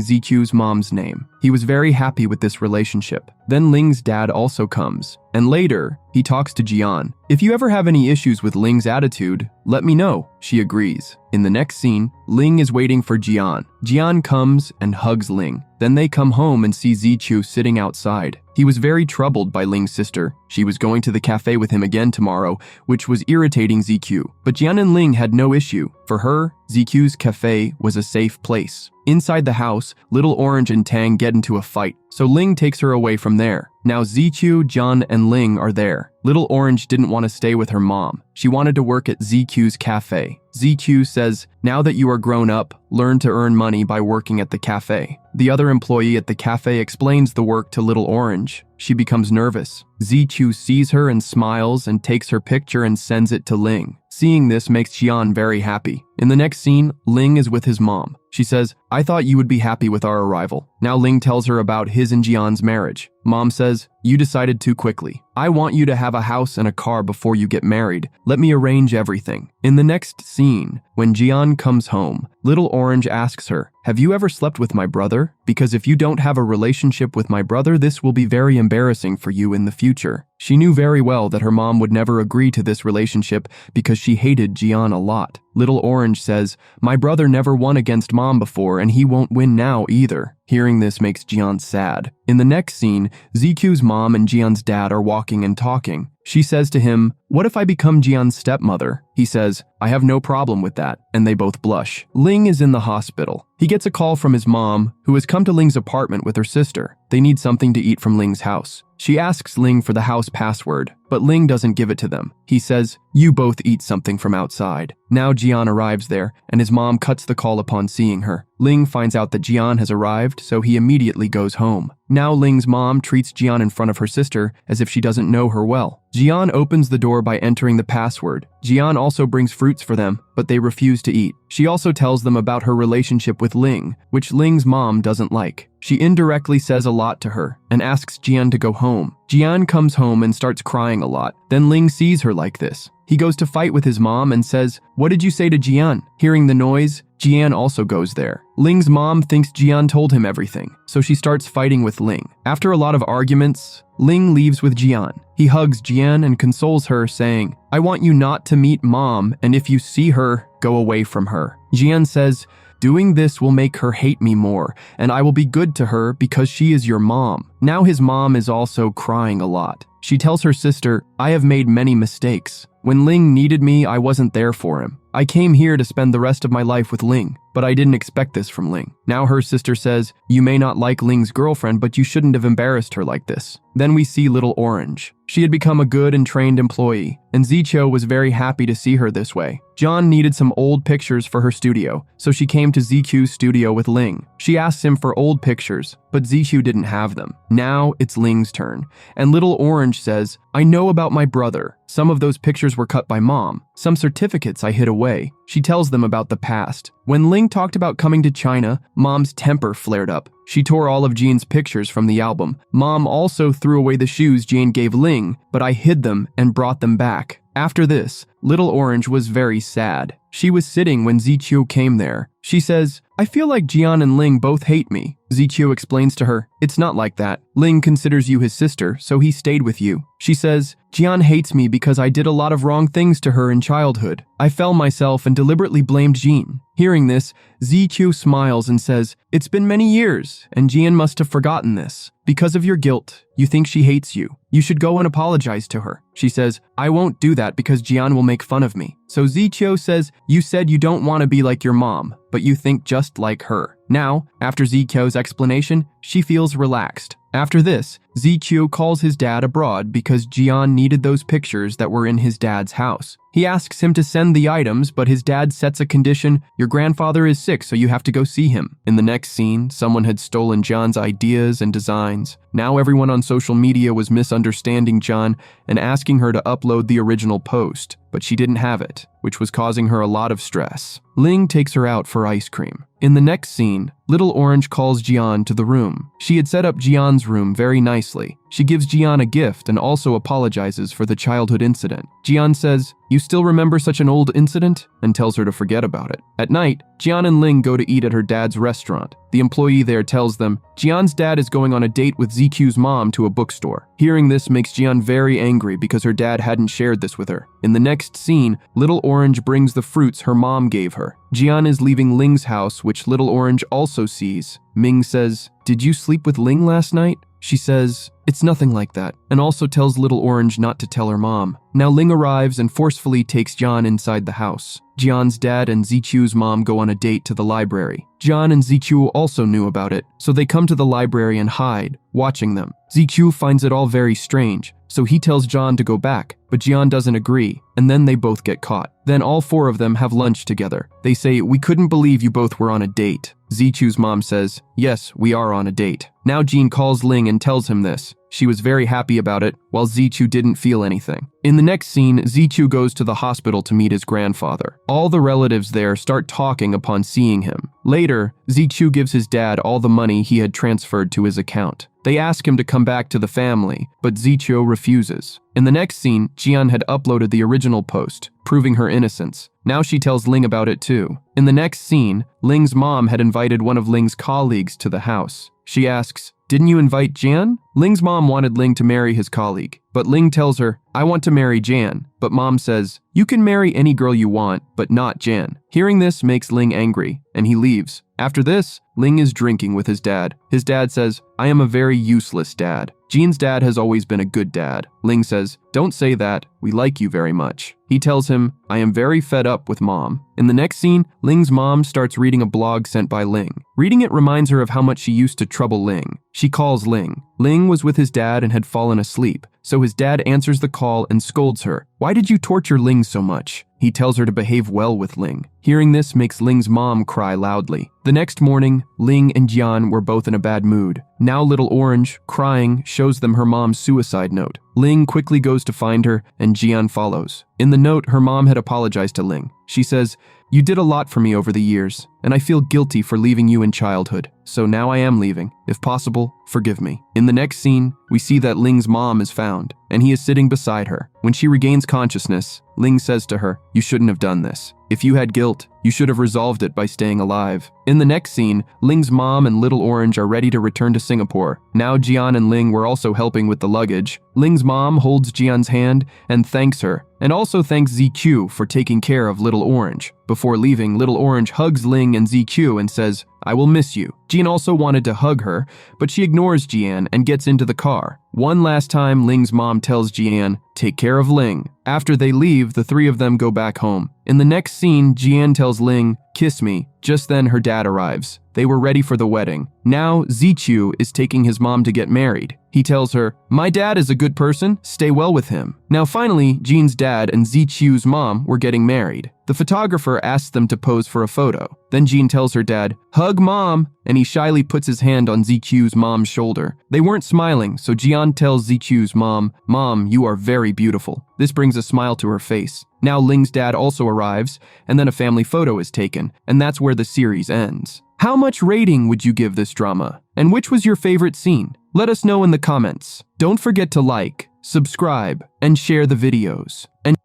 Ziqiu's mom's name. He was very happy with this relationship. Then Ling's dad also comes, and later, he talks to Jian. If you ever have any issues with Ling's attitude, Let me know. She agrees. In the next scene, Ling is waiting for Jian. Jian comes and hugs Ling. Then they come home and see Zichu sitting outside. He was very troubled by Ling's sister. She was going to the cafe with him again tomorrow, which was irritating Zichu. But Jian and Ling had no issue. For her, Zichu's cafe was a safe place. Inside the house, Little Orange and Tang get into a fight, so Ling takes her away from there. Now Zichu, Jian, and Ling are there. Little Orange didn't want to stay with her mom. She wanted to work at Zichu's cafe. Zichu says, now that you are grown up, learn to earn money by working at the cafe. The other employee at the cafe explains the work to Little Orange. She becomes nervous. Zichu sees her and smiles and takes her picture and sends it to Ling. Seeing this makes Jian very happy. In the next scene, Ling is with his mom. She says, I thought you would be happy with our arrival. Now Ling tells her about his and Jian's marriage. Mom says, you decided too quickly. I want you to have a house and a car before you get married. Let me arrange everything. In the next scene, when Jian comes home, Little Orange asks her, have you ever slept with my brother? Because if you don't have a relationship with my brother, this will be very embarrassing for you in the future. She knew very well that her mom would never agree to this relationship because she hated Jian a lot. Little Orange says, my brother never won against mom before and he won't win now either. Hearing this makes Jian sad. In the next scene, Zichu's mom and Jian's dad are walking and talking. She says to him, what if I become Jian's stepmother? He says, I have no problem with that, and they both blush. Ling is in the hospital. He gets a call from his mom, who has come to Ling's apartment with her sister. They need something to eat from Ling's house. She asks Ling for the house password, but Ling doesn't give it to them. He says, you both eat something from outside. Now Jian arrives there, and his mom cuts the call upon seeing her. Ling finds out that Jian has arrived, so he immediately goes home. Now Ling's mom treats Jian in front of her sister as if she doesn't know her well. Jian opens the door by entering the password. Jian also brings fruits for them, but they refuse to eat. She also tells them about her relationship with Ling, which Ling's mom doesn't like. She indirectly says a lot to her and asks Jian to go home. Jian comes home and starts crying a lot. Then Ling sees her like this. He goes to fight with his mom and says, what did you say to Jian? Hearing the noise, Jian also goes there. Ling's mom thinks Jian told him everything, so she starts fighting with Ling. After a lot of arguments, Ling leaves with Jian. He hugs Jian and consoles her, saying, I want you not to meet mom, and if you see her, go away from her. Jian says, doing this will make her hate me more, and I will be good to her because she is your mom. Now his mom is also crying a lot. She tells her sister, I have made many mistakes. When Ling needed me, I wasn't there for him. I came here to spend the rest of my life with Ling, but I didn't expect this from Ling. Now her sister says, you may not like Ling's girlfriend, but you shouldn't have embarrassed her like this. Then we see Little Orange. She had become a good and trained employee, and Zichu was very happy to see her this way. Jian needed some old pictures for her studio, so she came to Zichu's studio with Ling. She asks him for old pictures, but Zichu didn't have them. Now it's Ling's turn, and Little Orange says, I know about my brother. Some of those pictures were cut by mom. Some certificates I hid away. She tells them about the past. When Ling talked about coming to China, mom's temper flared up. She tore all of Jean's pictures from the album. Mom also threw away the shoes Jane gave Ling, but I hid them and brought them back. After this, Little Orange was very sad. She was sitting when Zichu came there. She says, I feel like Jian and Ling both hate me. Zichu explains to her, it's not like that. Ling considers you his sister, so he stayed with you. She says, Jian hates me because I did a lot of wrong things to her in childhood. I fell myself and deliberately blamed Jean. Hearing this, Zichu smiles and says, it's been many years, and Jian must have forgotten this. Because of your guilt, you think she hates you. You should go and apologize to her. She says, I won't do that because Jian will make fun of me. So Zichu says, you said you don't want to be like your mom, but you think just like her. Now, after Zichu's explanation, she feels relaxed. After this, Zichu calls his dad abroad because Jian needed those pictures that were in his dad's house. He asks him to send the items, but his dad sets a condition, your grandfather is sick, so you have to go see him. In the next scene, someone had stolen John's ideas and designs. Now everyone on social media was misunderstanding John and asking her to upload the original post, but she didn't have it, which was causing her a lot of stress. Ling takes her out for ice cream. In the next scene, Little Orange calls Jian to the room. She had set up Jian's room very nicely. She gives Jian a gift and also apologizes for the childhood incident. Jian says, you still remember such an old incident? And tells her to forget about it. At night, Jian and Ling go to eat at her dad's restaurant. The employee there tells them, Jian's dad is going on a date with Zichu's mom to a bookstore. Hearing this makes Jian very angry because her dad hadn't shared this with her. In the next scene, Little Orange brings the fruits her mom gave her. Jian is leaving Ling's house, which Little Orange also sees. Ming says, "Did you sleep with Ling last night?" She says, "It's nothing like that," and also tells Little Orange not to tell her mom. Now Ling arrives and forcefully takes Jian inside the house. Jian's dad and Zichu's mom go on a date to the library. Jian and Zichu also knew about it, so they come to the library and hide, watching them. Zichu finds it all very strange, so he tells Jian to go back, but Jian doesn't agree, and then they both get caught. Then all four of them have lunch together. They say, "We couldn't believe you both were on a date." Zichu's mom says, "Yes, we are on a date." Now Jean calls Ling and tells him this. She was very happy about it, while Zichu didn't feel anything. In the next scene, Zichu goes to the hospital to meet his grandfather. All the relatives there start talking upon seeing him. Later, Zichu gives his dad all the money he had transferred to his account. They ask him to come back to the family, but Zichu refuses. In the next scene, Jian had uploaded the original post, proving her innocence. Now she tells Ling about it too. In the next scene, Ling's mom had invited one of Ling's colleagues to the house. She asks, "Didn't you invite Jian?" Ling's mom wanted Ling to marry his colleague, but Ling tells her, "I want to marry Jian." But mom says, "You can marry any girl you want, but not Jian." Hearing this makes Ling angry, and he leaves. After this, Ling is drinking with his dad. His dad says, "I am a very useless dad." Jean's dad has always been a good dad. Ling says, "Don't say that, we like you very much." He tells him, "I am very fed up with mom." In the next scene, Ling's mom starts reading a blog sent by Ling. Reading it reminds her of how much she used to trouble Ling. She calls Ling. Ling was with his dad and had fallen asleep, so his dad answers the call and scolds her. "Why did you torture Ling so much?" He tells her to behave well with Ling. Hearing this makes Ling's mom cry loudly. The next morning, Ling and Jian were both in a bad mood. Now Little Orange, crying, shows them her mom's suicide note. Ling quickly goes to find her, and Jian follows. In the note, her mom had apologized to Ling. She says, "You did a lot for me over the years, and I feel guilty for leaving you in childhood. So now I am leaving. If possible, forgive me." In the next scene, we see that Ling's mom is found, and he is sitting beside her. When she regains consciousness, Ling says to her, "You shouldn't have done this. If you had guilt, you should have resolved it by staying alive." In the next scene, Ling's mom and Little Orange are ready to return to Singapore. Now Jian and Ling were also helping with the luggage. Ling's mom holds Jian's hand and thanks her, and also thanks ZQ for taking care of Little Orange. Before leaving, Little Orange hugs Ling and ZQ and says, "I will miss you." Jian also wanted to hug her, but she ignores Jian and gets into the car. One last time, Ling's mom tells Jian, "Take care of Ling." After they leave, the three of them go back home. In the next scene, Jian tells Ling, "Kiss me." Just then, her dad arrives. They were ready for the wedding. Now, Zichu is taking his mom to get married. He tells her, "My dad is a good person, stay well with him." Now finally, Jean's dad and Zichu's mom were getting married. The photographer asks them to pose for a photo. Then Jean tells her dad, "Hug mom," and he shyly puts his hand on Zichu's mom's shoulder. They weren't smiling, so Jian tells Zichu's mom, "Mom, you are very beautiful." This brings a smile to her face. Now Ling's dad also arrives, and then a family photo is taken, and that's where the series ends. How much rating would you give this drama? And which was your favorite scene? Let us know in the comments. Don't forget to like, subscribe, and share the videos. And